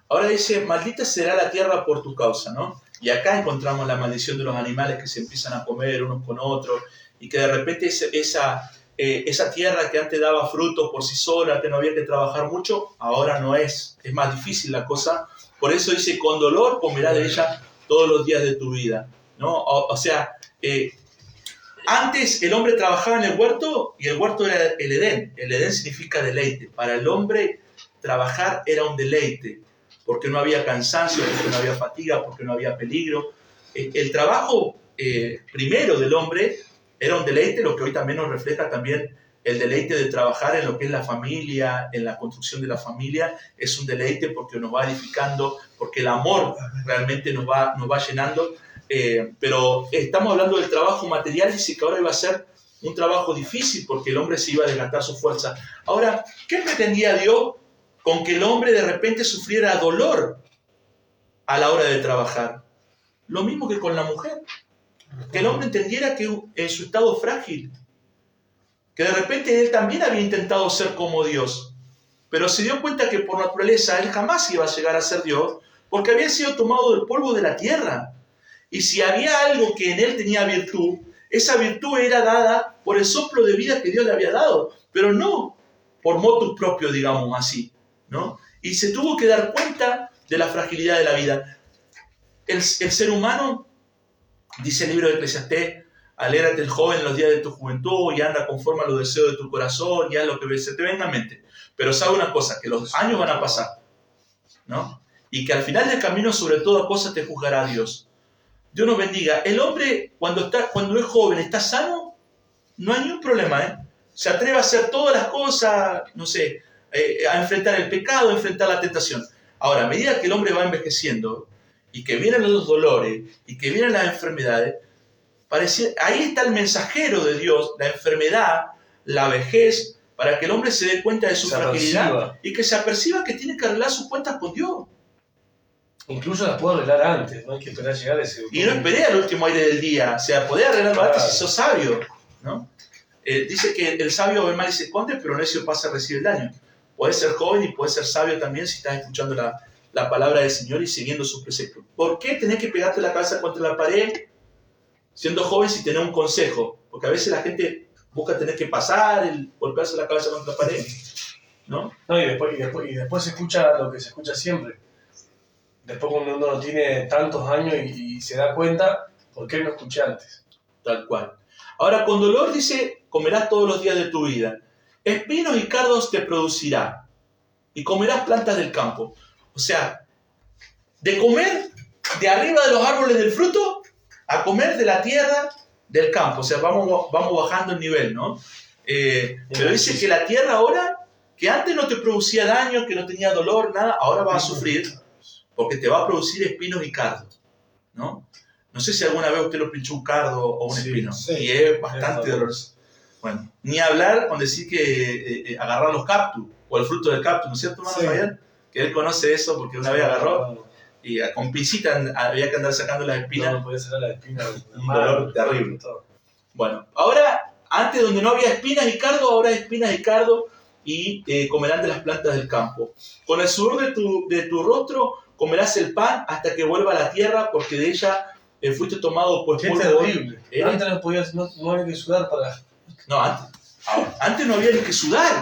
Ahora dice, maldita será la tierra por tu causa, ¿no? Y acá encontramos la maldición de los animales que se empiezan a comer unos con otros y que de repente esa tierra que antes daba frutos por sí sola, que no había que trabajar mucho, ahora no es más difícil la cosa. Por eso dice, con dolor comerás de ella todos los días de tu vida, ¿no? O sea, antes el hombre trabajaba en el huerto y el huerto era el Edén. El Edén significa deleite. Para el hombre trabajar era un deleite, porque no había cansancio, porque no había fatiga, porque no había peligro. El trabajo primero del hombre era un deleite, lo que hoy también nos refleja también el deleite de trabajar en lo que es la familia, en la construcción de la familia, es un deleite porque nos va edificando, porque el amor realmente nos va llenando. Pero estamos hablando del trabajo material, dice que ahora iba a ser un trabajo difícil porque el hombre se iba a desgastar su fuerza. Ahora, ¿qué pretendía Dios con que el hombre de repente sufriera dolor a la hora de trabajar? Lo mismo que con la mujer. Que el hombre entendiera que en su estado frágil, que de repente él también había intentado ser como Dios, pero se dio cuenta que por naturaleza él jamás iba a llegar a ser Dios, porque había sido tomado del polvo de la tierra. Y si había algo que en él tenía virtud, esa virtud era dada por el soplo de vida que Dios le había dado, pero no por motus propio, digamos así, ¿no? Y se tuvo que dar cuenta de la fragilidad de la vida. El ser humano, dice el libro de Eclesiastés, alégrate el joven en los días de tu juventud y anda conforme a los deseos de tu corazón y haz lo que se te venga en mente. Pero sabe una cosa, que los años van a pasar, ¿no? Y que al final del camino sobre toda cosa te juzgará Dios. Dios nos bendiga. El hombre cuando es joven, está sano, no hay ningún problema, ¿eh? Se atreve a hacer todas las cosas, no sé, a enfrentar el pecado, a enfrentar la tentación. Ahora, a medida que el hombre va envejeciendo y que vienen los dolores y que vienen las enfermedades, ahí está el mensajero de Dios, la enfermedad, la vejez, para que el hombre se dé cuenta de su fragilidad y que se aperciba que tiene que arreglar sus cuentas con Dios. Incluso las puedo arreglar antes, no hay que esperar a llegar a ese... Y no esperé al último aire del día, o sea, podés arreglarlo antes si sos sabio, ¿no? Dice que el sabio ve mal y se esconde, pero el necio pasa a recibir el daño. Puedes ser joven y puedes ser sabio también si estás escuchando la palabra del Señor y siguiendo sus preceptos. ¿Por qué tenés que pegarte la cabeza contra la pared siendo joven si tenés un consejo? Porque a veces la gente busca tener que pasar, golpearse la cabeza contra la pared, ¿no? No, y después se escucha lo que se escucha siempre. Después cuando uno no tiene tantos años y se da cuenta, ¿por qué no escuché antes? Tal cual. Ahora, con dolor dice, comerás todos los días de tu vida. Espinos y cardos te producirá, y comerás plantas del campo. O sea, de comer de arriba de los árboles del fruto, a comer de la tierra del campo. O sea, vamos bajando el nivel, ¿no? Pero dice que la tierra ahora, que antes no te producía daño, que no tenía dolor, nada, ahora vas a sufrir porque te va a producir espinos y cardos, ¿no? No sé si alguna vez usted lo pinchó un cardo o un espino, y es bastante doloroso. Bueno, ni hablar con decir que agarrar los cactus o el fruto del cactus, ¿no es cierto, hermano Fabián? Que él conoce eso porque una vez agarró y con pincita había que andar sacando las espinas. No podía sacar las espinas. Un dolor terrible. Bueno, ahora, antes donde no había espinas y cardo, ahora hay espinas y cardo y comerán de las plantas del campo. Con el sudor de tu rostro comerás el pan hasta que vuelva a la tierra, porque de ella fuiste tomado pues polvo. Qué terrible. Antes no había que sudar para... No, antes no había ni que sudar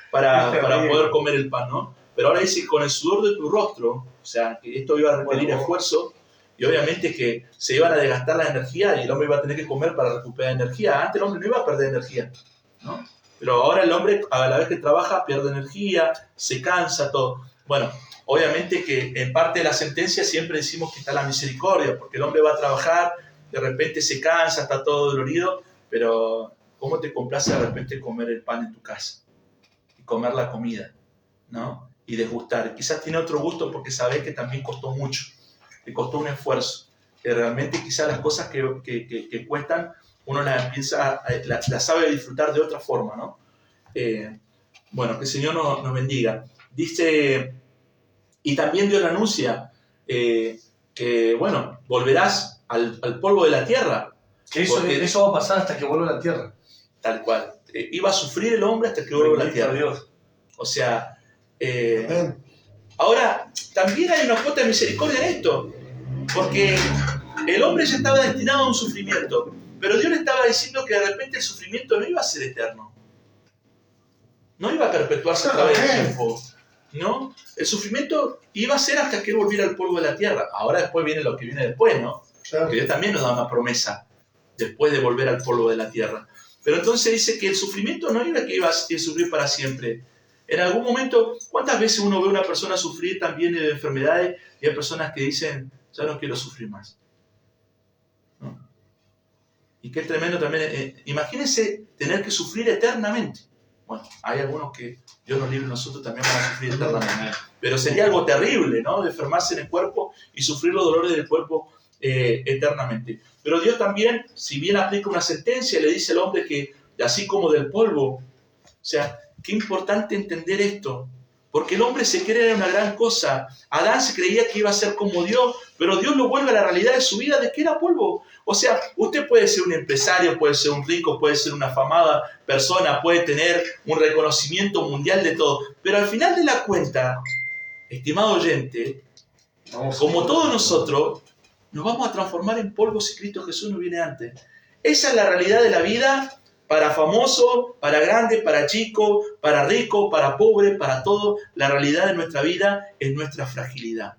para poder comer el pan, ¿no? Pero ahora dice, con el sudor de tu rostro, o sea, que esto iba a requerir esfuerzo, y obviamente que se iban a desgastar las energías y el hombre iba a tener que comer para recuperar energía. Antes el hombre no iba a perder energía, ¿no? Pero ahora el hombre, a la vez que trabaja, pierde energía, se cansa, todo. Bueno, obviamente que en parte de la sentencia siempre decimos que está la misericordia, porque el hombre va a trabajar, de repente se cansa, está todo dolorido, pero ¿cómo te complace de repente comer el pan en tu casa? Y comer la comida, ¿no? Y desgustar. Quizás tiene otro gusto porque sabes que también costó mucho, que costó un esfuerzo, que realmente quizás las cosas que cuestan, uno las sabe disfrutar de otra forma, ¿no? Bueno, que el Señor nos bendiga. Dice, y también Dios le anuncia que, bueno, volverás al polvo de la tierra. Eso va a pasar hasta que vuelva a la tierra. Tal cual. Iba a sufrir el hombre hasta que vuelva a la tierra. Dios. O sea, ahora, también hay una cuota de misericordia en esto, porque el hombre ya estaba destinado a un sufrimiento, pero Dios le estaba diciendo que de repente el sufrimiento no iba a ser eterno, no iba a perpetuarse a través del tiempo, ¿no? El sufrimiento iba a ser hasta que él volviera al polvo de la tierra. Ahora después viene lo que viene después, ¿no? Claro. Que Dios también nos da una promesa después de volver al polvo de la tierra. Pero entonces dice que el sufrimiento no era que iba a sufrir para siempre. En algún momento, ¿cuántas veces uno ve a una persona sufrir también de enfermedades y hay personas que dicen, ya no quiero sufrir más? ¿No? Y qué tremendo también. Imagínense tener que sufrir eternamente. Bueno, hay algunos que Dios nos libre, nosotros también vamos a sufrir eternamente. Pero sería algo terrible, ¿no? De enfermarse en el cuerpo y sufrir los dolores del cuerpo eternamente. Pero Dios también, si bien aplica una sentencia, le dice al hombre que así como del polvo, o sea, qué importante entender esto, porque el hombre se cree en una gran cosa. Adán se creía que iba a ser como Dios, pero Dios lo vuelve a la realidad de su vida de que era polvo. O sea, usted puede ser un empresario, puede ser un rico, puede ser una afamada persona, puede tener un reconocimiento mundial de todo, pero al final de la cuenta, estimado oyente, como todos nosotros, nos vamos a transformar en polvo si Cristo Jesús no viene antes. Esa es la realidad de la vida. Para famoso, para grande, para chico, para rico, para pobre, para todo, la realidad de nuestra vida es nuestra fragilidad.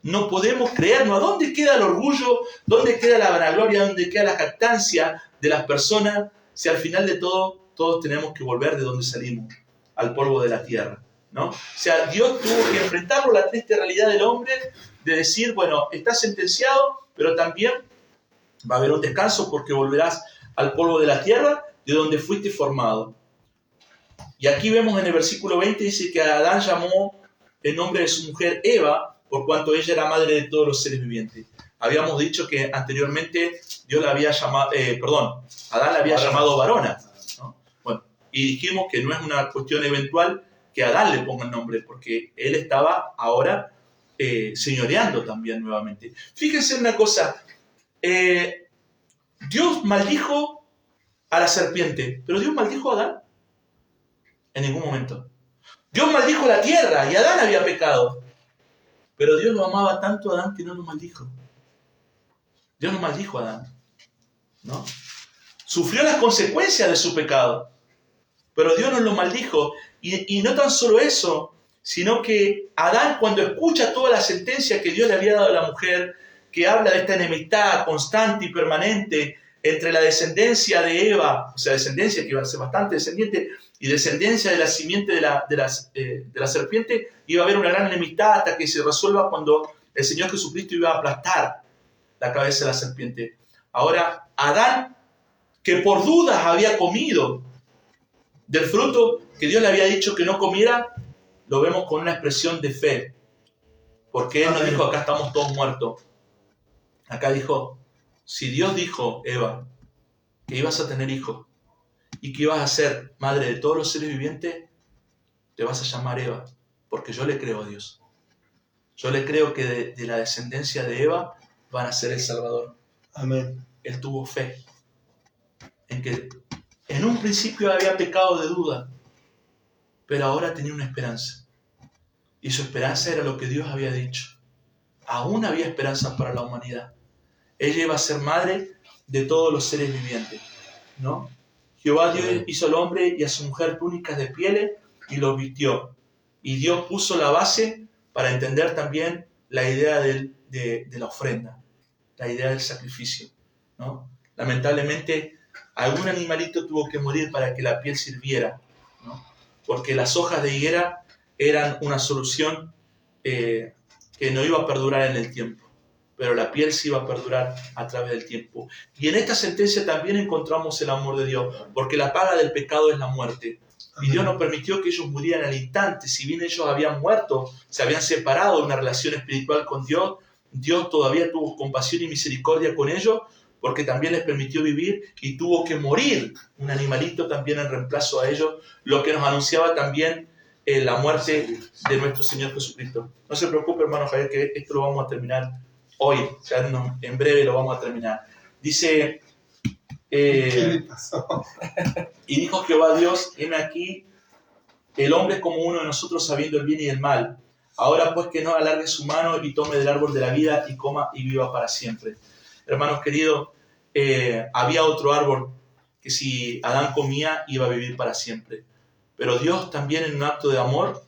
No podemos creernos. ¿A dónde queda el orgullo? ¿Dónde queda la vanagloria? ¿Dónde queda la jactancia de las personas? Si al final de todo, todos tenemos que volver de donde salimos, al polvo de la tierra, ¿no? O sea, Dios tuvo que enfrentarlo, la triste realidad del hombre, de decir, bueno, estás sentenciado, pero también va a haber un descanso porque volverás al polvo de la tierra, de donde fuiste formado. Y aquí vemos en el versículo 20, dice que Adán llamó el nombre de su mujer Eva, por cuanto ella era madre de todos los seres vivientes. Habíamos dicho que anteriormente Dios la había llamado, Adán la había llamado varona, ¿no? Bueno, y dijimos que no es una cuestión eventual que Adán le ponga el nombre, porque él estaba ahora señoreando también nuevamente. Fíjense una cosa, Dios maldijo a la serpiente, pero Dios maldijo a Adán en ningún momento. Dios maldijo la tierra y Adán había pecado, pero Dios lo amaba tanto a Adán que no lo maldijo. Dios no maldijo a Adán, ¿no? Sufrió las consecuencias de su pecado, pero Dios no lo maldijo. Y no tan solo eso, sino que Adán, cuando escucha toda la sentencia que Dios le había dado a la mujer, que habla de esta enemistad constante y permanente entre la descendencia de Eva, o sea, descendencia que iba a ser bastante descendiente, y descendencia de la simiente de la serpiente, iba a haber una gran enemistad hasta que se resuelva cuando el Señor Jesucristo iba a aplastar la cabeza de la serpiente. Ahora, Adán, que por dudas había comido del fruto que Dios le había dicho que no comiera, lo vemos con una expresión de fe. Porque Él no dijo, acá estamos todos muertos. Acá dijo, si Dios dijo, Eva, que ibas a tener hijos y que ibas a ser madre de todos los seres vivientes, te vas a llamar Eva, porque yo le creo a Dios. Yo le creo que de la descendencia de Eva van a ser el Salvador. Amén. Él tuvo fe en que en un principio había pecado de duda, pero ahora tenía una esperanza. Y su esperanza era lo que Dios había dicho. Aún había esperanza para la humanidad. Ella iba a ser madre de todos los seres vivientes, ¿no? Jehová Dios hizo al hombre y a su mujer túnicas de pieles y los vistió. Y Dios puso la base para entender también la idea de la ofrenda, la idea del sacrificio, ¿no? Lamentablemente, algún animalito tuvo que morir para que la piel sirviera, ¿no? Porque las hojas de higuera eran una solución que no iba a perdurar en el tiempo, pero la piel sí iba a perdurar a través del tiempo. Y en esta sentencia también encontramos el amor de Dios, porque la paga del pecado es la muerte. Y Dios no permitió que ellos murieran al instante. Si bien ellos habían muerto, se habían separado de una relación espiritual con Dios, Dios todavía tuvo compasión y misericordia con ellos, porque también les permitió vivir y tuvo que morir un animalito también en reemplazo a ellos, lo que nos anunciaba también la muerte de nuestro Señor Jesucristo. No se preocupe, hermano Javier, que esto lo vamos a terminar hoy, ya en breve lo vamos a terminar. Dice, ¿qué le pasó? y dijo Jehová Dios, heme aquí, el hombre es como uno de nosotros sabiendo el bien y el mal. Ahora pues que no alargue su mano y tome del árbol de la vida y coma y viva para siempre. Hermanos queridos, había otro árbol que si Adán comía iba a vivir para siempre. Pero Dios también en un acto de amor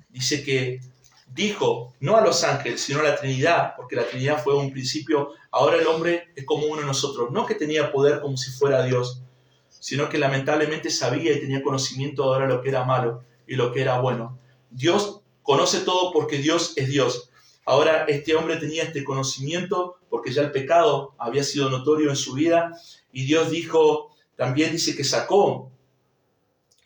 dice que dijo, no a los ángeles, sino a la Trinidad, porque la Trinidad fue un principio, ahora el hombre es como uno de nosotros, no que tenía poder como si fuera Dios, sino que lamentablemente sabía y tenía conocimiento ahora lo que era malo y lo que era bueno. Dios conoce todo porque Dios es Dios. Ahora este hombre tenía este conocimiento porque ya el pecado había sido notorio en su vida y Dios dijo, también dice que sacó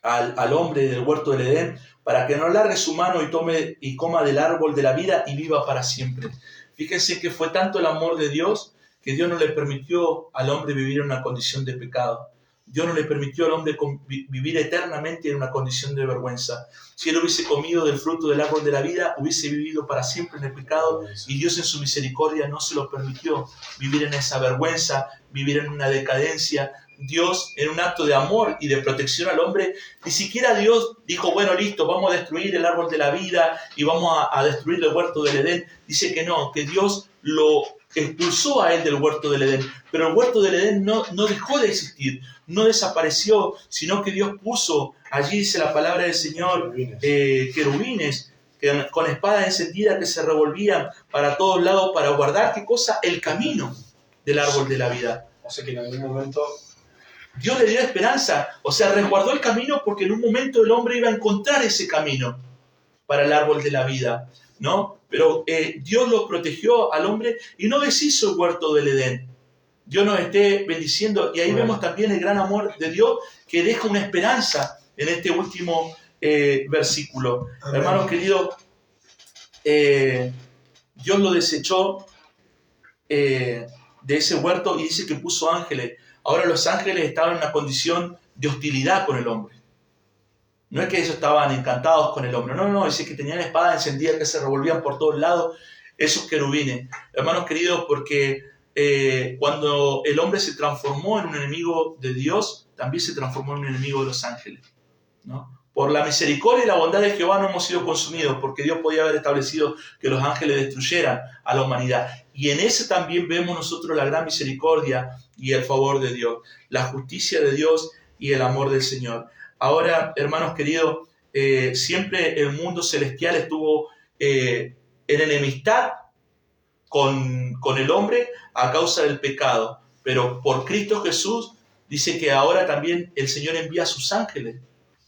al hombre del huerto del Edén para que no alargue su mano y tome y coma del árbol de la vida y viva para siempre. Fíjense que fue tanto el amor de Dios que Dios no le permitió al hombre vivir en una condición de pecado. Dios no le permitió al hombre vivir eternamente en una condición de vergüenza. Si él hubiese comido del fruto del árbol de la vida, hubiese vivido para siempre en el pecado y Dios en su misericordia no se lo permitió vivir en esa vergüenza, vivir en una decadencia. Dios, en un acto de amor y de protección al hombre, ni siquiera Dios dijo, bueno, listo, vamos a destruir el árbol de la vida y vamos a destruir el huerto del Edén. Dice que no, que Dios lo expulsó a él del huerto del Edén. Pero el huerto del Edén no dejó de existir, no desapareció, sino que Dios puso, allí dice la palabra del Señor, querubines con espadas encendidas que se revolvían para todos lados para guardar, ¿qué cosa? El camino del árbol de la vida. O sea que en algún momento Dios le dio esperanza, o sea, resguardó el camino porque en un momento el hombre iba a encontrar ese camino para el árbol de la vida, ¿no? Pero Dios lo protegió al hombre y no deshizo el huerto del Edén. Dios nos esté bendiciendo y ahí vemos también el gran amor de Dios que deja una esperanza en este último versículo. Amén. Hermanos queridos, Dios lo desechó de ese huerto y dice que puso ángeles. Ahora los ángeles estaban en una condición de hostilidad con el hombre. No es que ellos estaban encantados con el hombre, no, dice que tenían espadas encendidas que se revolvían por todos lados, esos querubines. Hermanos queridos, porque cuando el hombre se transformó en un enemigo de Dios, también se transformó en un enemigo de los ángeles, ¿no? Por la misericordia y la bondad de Jehová no hemos sido consumidos, porque Dios podía haber establecido que los ángeles destruyeran a la humanidad. Y en ese también vemos nosotros la gran misericordia y el favor de Dios, la justicia de Dios y el amor del Señor. Ahora, hermanos queridos, siempre el mundo celestial estuvo en enemistad con el hombre a causa del pecado. Pero por Cristo Jesús dice que ahora también el Señor envía a sus ángeles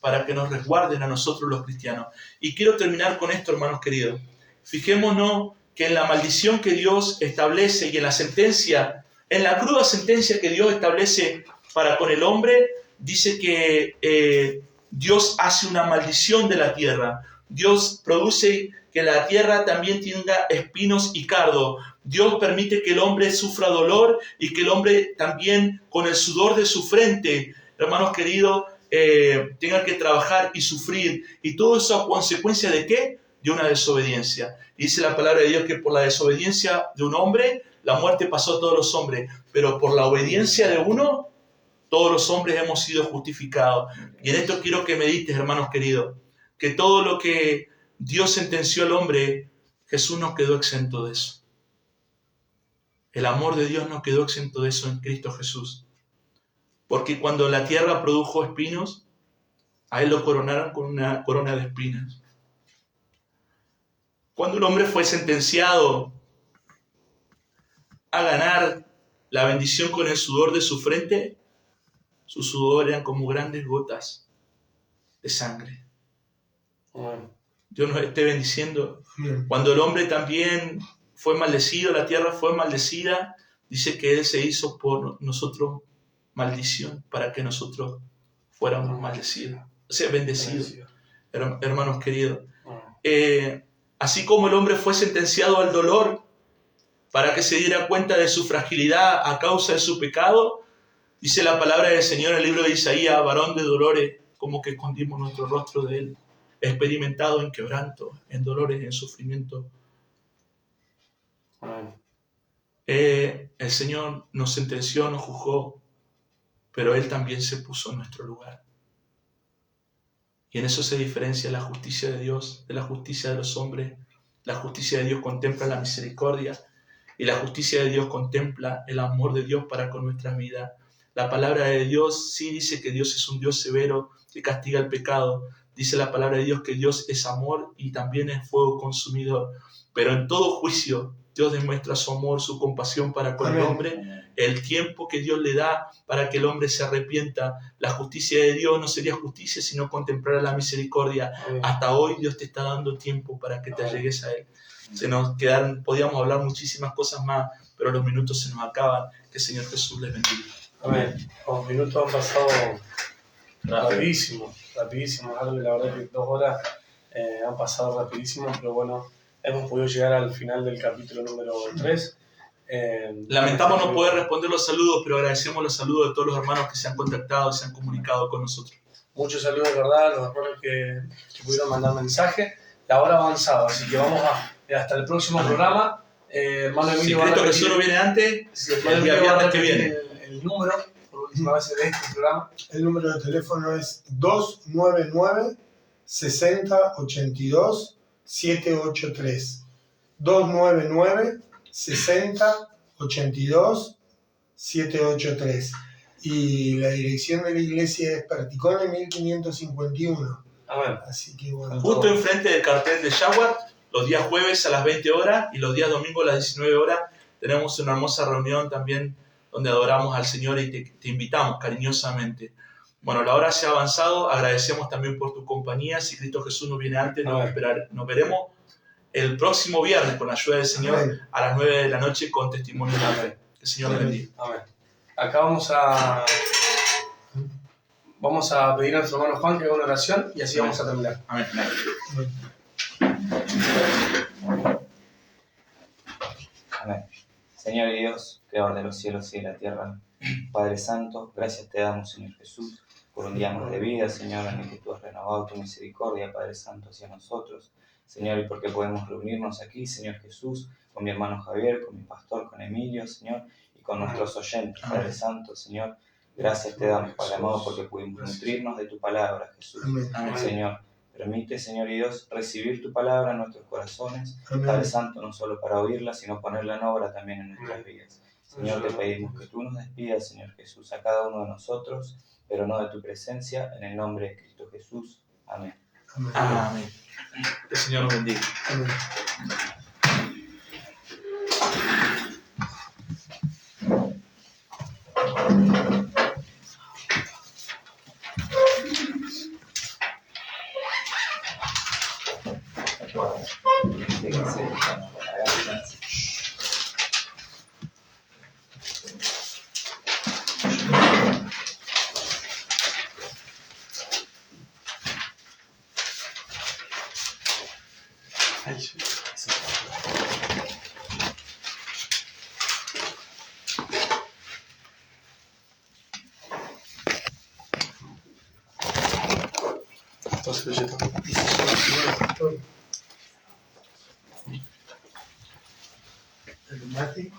para que nos resguarden a nosotros los cristianos. Y quiero terminar con esto, hermanos queridos. Fijémonos que en la maldición que Dios establece y en la sentencia, en la cruda sentencia que Dios establece para con el hombre, dice que Dios hace una maldición de la tierra. Dios produce que la tierra también tenga espinos y cardo. Dios permite que el hombre sufra dolor y que el hombre también con el sudor de su frente, hermanos queridos, tenga que trabajar y sufrir. Y todo eso a consecuencia ¿de qué? De una desobediencia. Y dice la palabra de Dios que por la desobediencia de un hombre, la muerte pasó a todos los hombres. Pero por la obediencia de uno, todos los hombres hemos sido justificados. Y en esto quiero que medites, hermanos queridos, que todo lo que Dios sentenció al hombre, Jesús no quedó exento de eso. El amor de Dios no quedó exento de eso en Cristo Jesús. Porque cuando la tierra produjo espinos, a él lo coronaron con una corona de espinas. Cuando el hombre fue sentenciado a ganar la bendición con el sudor de su frente, su sudor eran como grandes gotas de sangre. Dios nos esté bendiciendo. Cuando el hombre también fue maldecido, la tierra fue maldecida, dice que Él se hizo por nosotros maldición, para que nosotros fuéramos maldecidos, o sea, bendecidos. Hermanos queridos. Así como el hombre fue sentenciado al dolor, para que se diera cuenta de su fragilidad a causa de su pecado, dice la palabra del Señor en el libro de Isaías, varón de dolores, como que escondimos nuestro rostro de Él, experimentado en quebranto, en dolores, en sufrimiento. El Señor nos sentenció, nos juzgó, pero Él también se puso en nuestro lugar. Y en eso se diferencia la justicia de Dios de la justicia de los hombres. La justicia de Dios contempla la misericordia y la justicia de Dios contempla el amor de Dios para con nuestras vidas. La palabra de Dios sí dice que Dios es un Dios severo que castiga el pecado. Dice la palabra de Dios que Dios es amor y también es fuego consumidor. Pero en todo juicio Dios demuestra su amor, su compasión para con el hombre, el tiempo que Dios le da para que el hombre se arrepienta. La justicia de Dios no sería justicia, sino contemplar la misericordia. Hasta hoy Dios te está dando tiempo para que te allegues a Él. Se nos quedaron, podíamos hablar muchísimas cosas más, pero los minutos se nos acaban. Que el Señor Jesús les bendiga. Amén. Los minutos han pasado rapidísimo. Algo que la verdad que 2 horas han pasado rapidísimo, pero bueno, hemos podido llegar al final del capítulo número 3. Lamentamos no poder responder los saludos, pero agradecemos los saludos de todos los hermanos que se han contactado y se han comunicado con nosotros. Muchos saludos de verdad, los hermanos que pudieron mandar mensaje. La hora ha avanzado, así que vamos hasta el próximo programa. Hermano Emilio, si Cristo Jesús no viene antes, el día viernes que viene. El número, por última vez de este programa. El número de teléfono es 299-6082-783. 299-6082-783. Y la dirección de la iglesia es Perticone 1551. Así que bueno. Justo enfrente del cartel de Jaguar, los días jueves a las 20 horas y los días domingos a las 19 horas, tenemos una hermosa reunión también donde adoramos al Señor y te invitamos cariñosamente. Bueno, la hora se ha avanzado, agradecemos también por tu compañía. Si Cristo Jesús no viene antes, nos veremos el próximo viernes con la ayuda del Señor a las 9 de la noche con testimonio de la fe. Que el Señor les bendiga. Amén. Acá vamos a pedir a nuestro hermano Juan que haga una oración y así vamos a terminar. Amén. Amén. Señor Dios, creador de los cielos y de la tierra, Padre Santo, gracias te damos, Señor Jesús, por un día más de vida, Señor, en el que tú has renovado tu misericordia, Padre Santo, hacia nosotros, Señor, y porque podemos reunirnos aquí, Señor Jesús, con mi hermano Javier, con mi pastor, con Emilio, Señor, y con nuestros oyentes, Padre Santo, Señor. Gracias te damos, Padre amado, porque pudimos nutrirnos de tu palabra, Jesús. Amén. Señor, permite, Señor y Dios, recibir tu palabra en nuestros corazones, Padre Santo, no solo para oírla, sino ponerla en obra también en nuestras vidas. Señor, te pedimos que tú nos despidas, Señor Jesús, a cada uno de nosotros, pero no de tu presencia, en el nombre de Cristo Jesús. Amén. Amén. Amén. Que el Señor nos bendiga. Amén. Fíjense, Pásale, Yeto. El mate.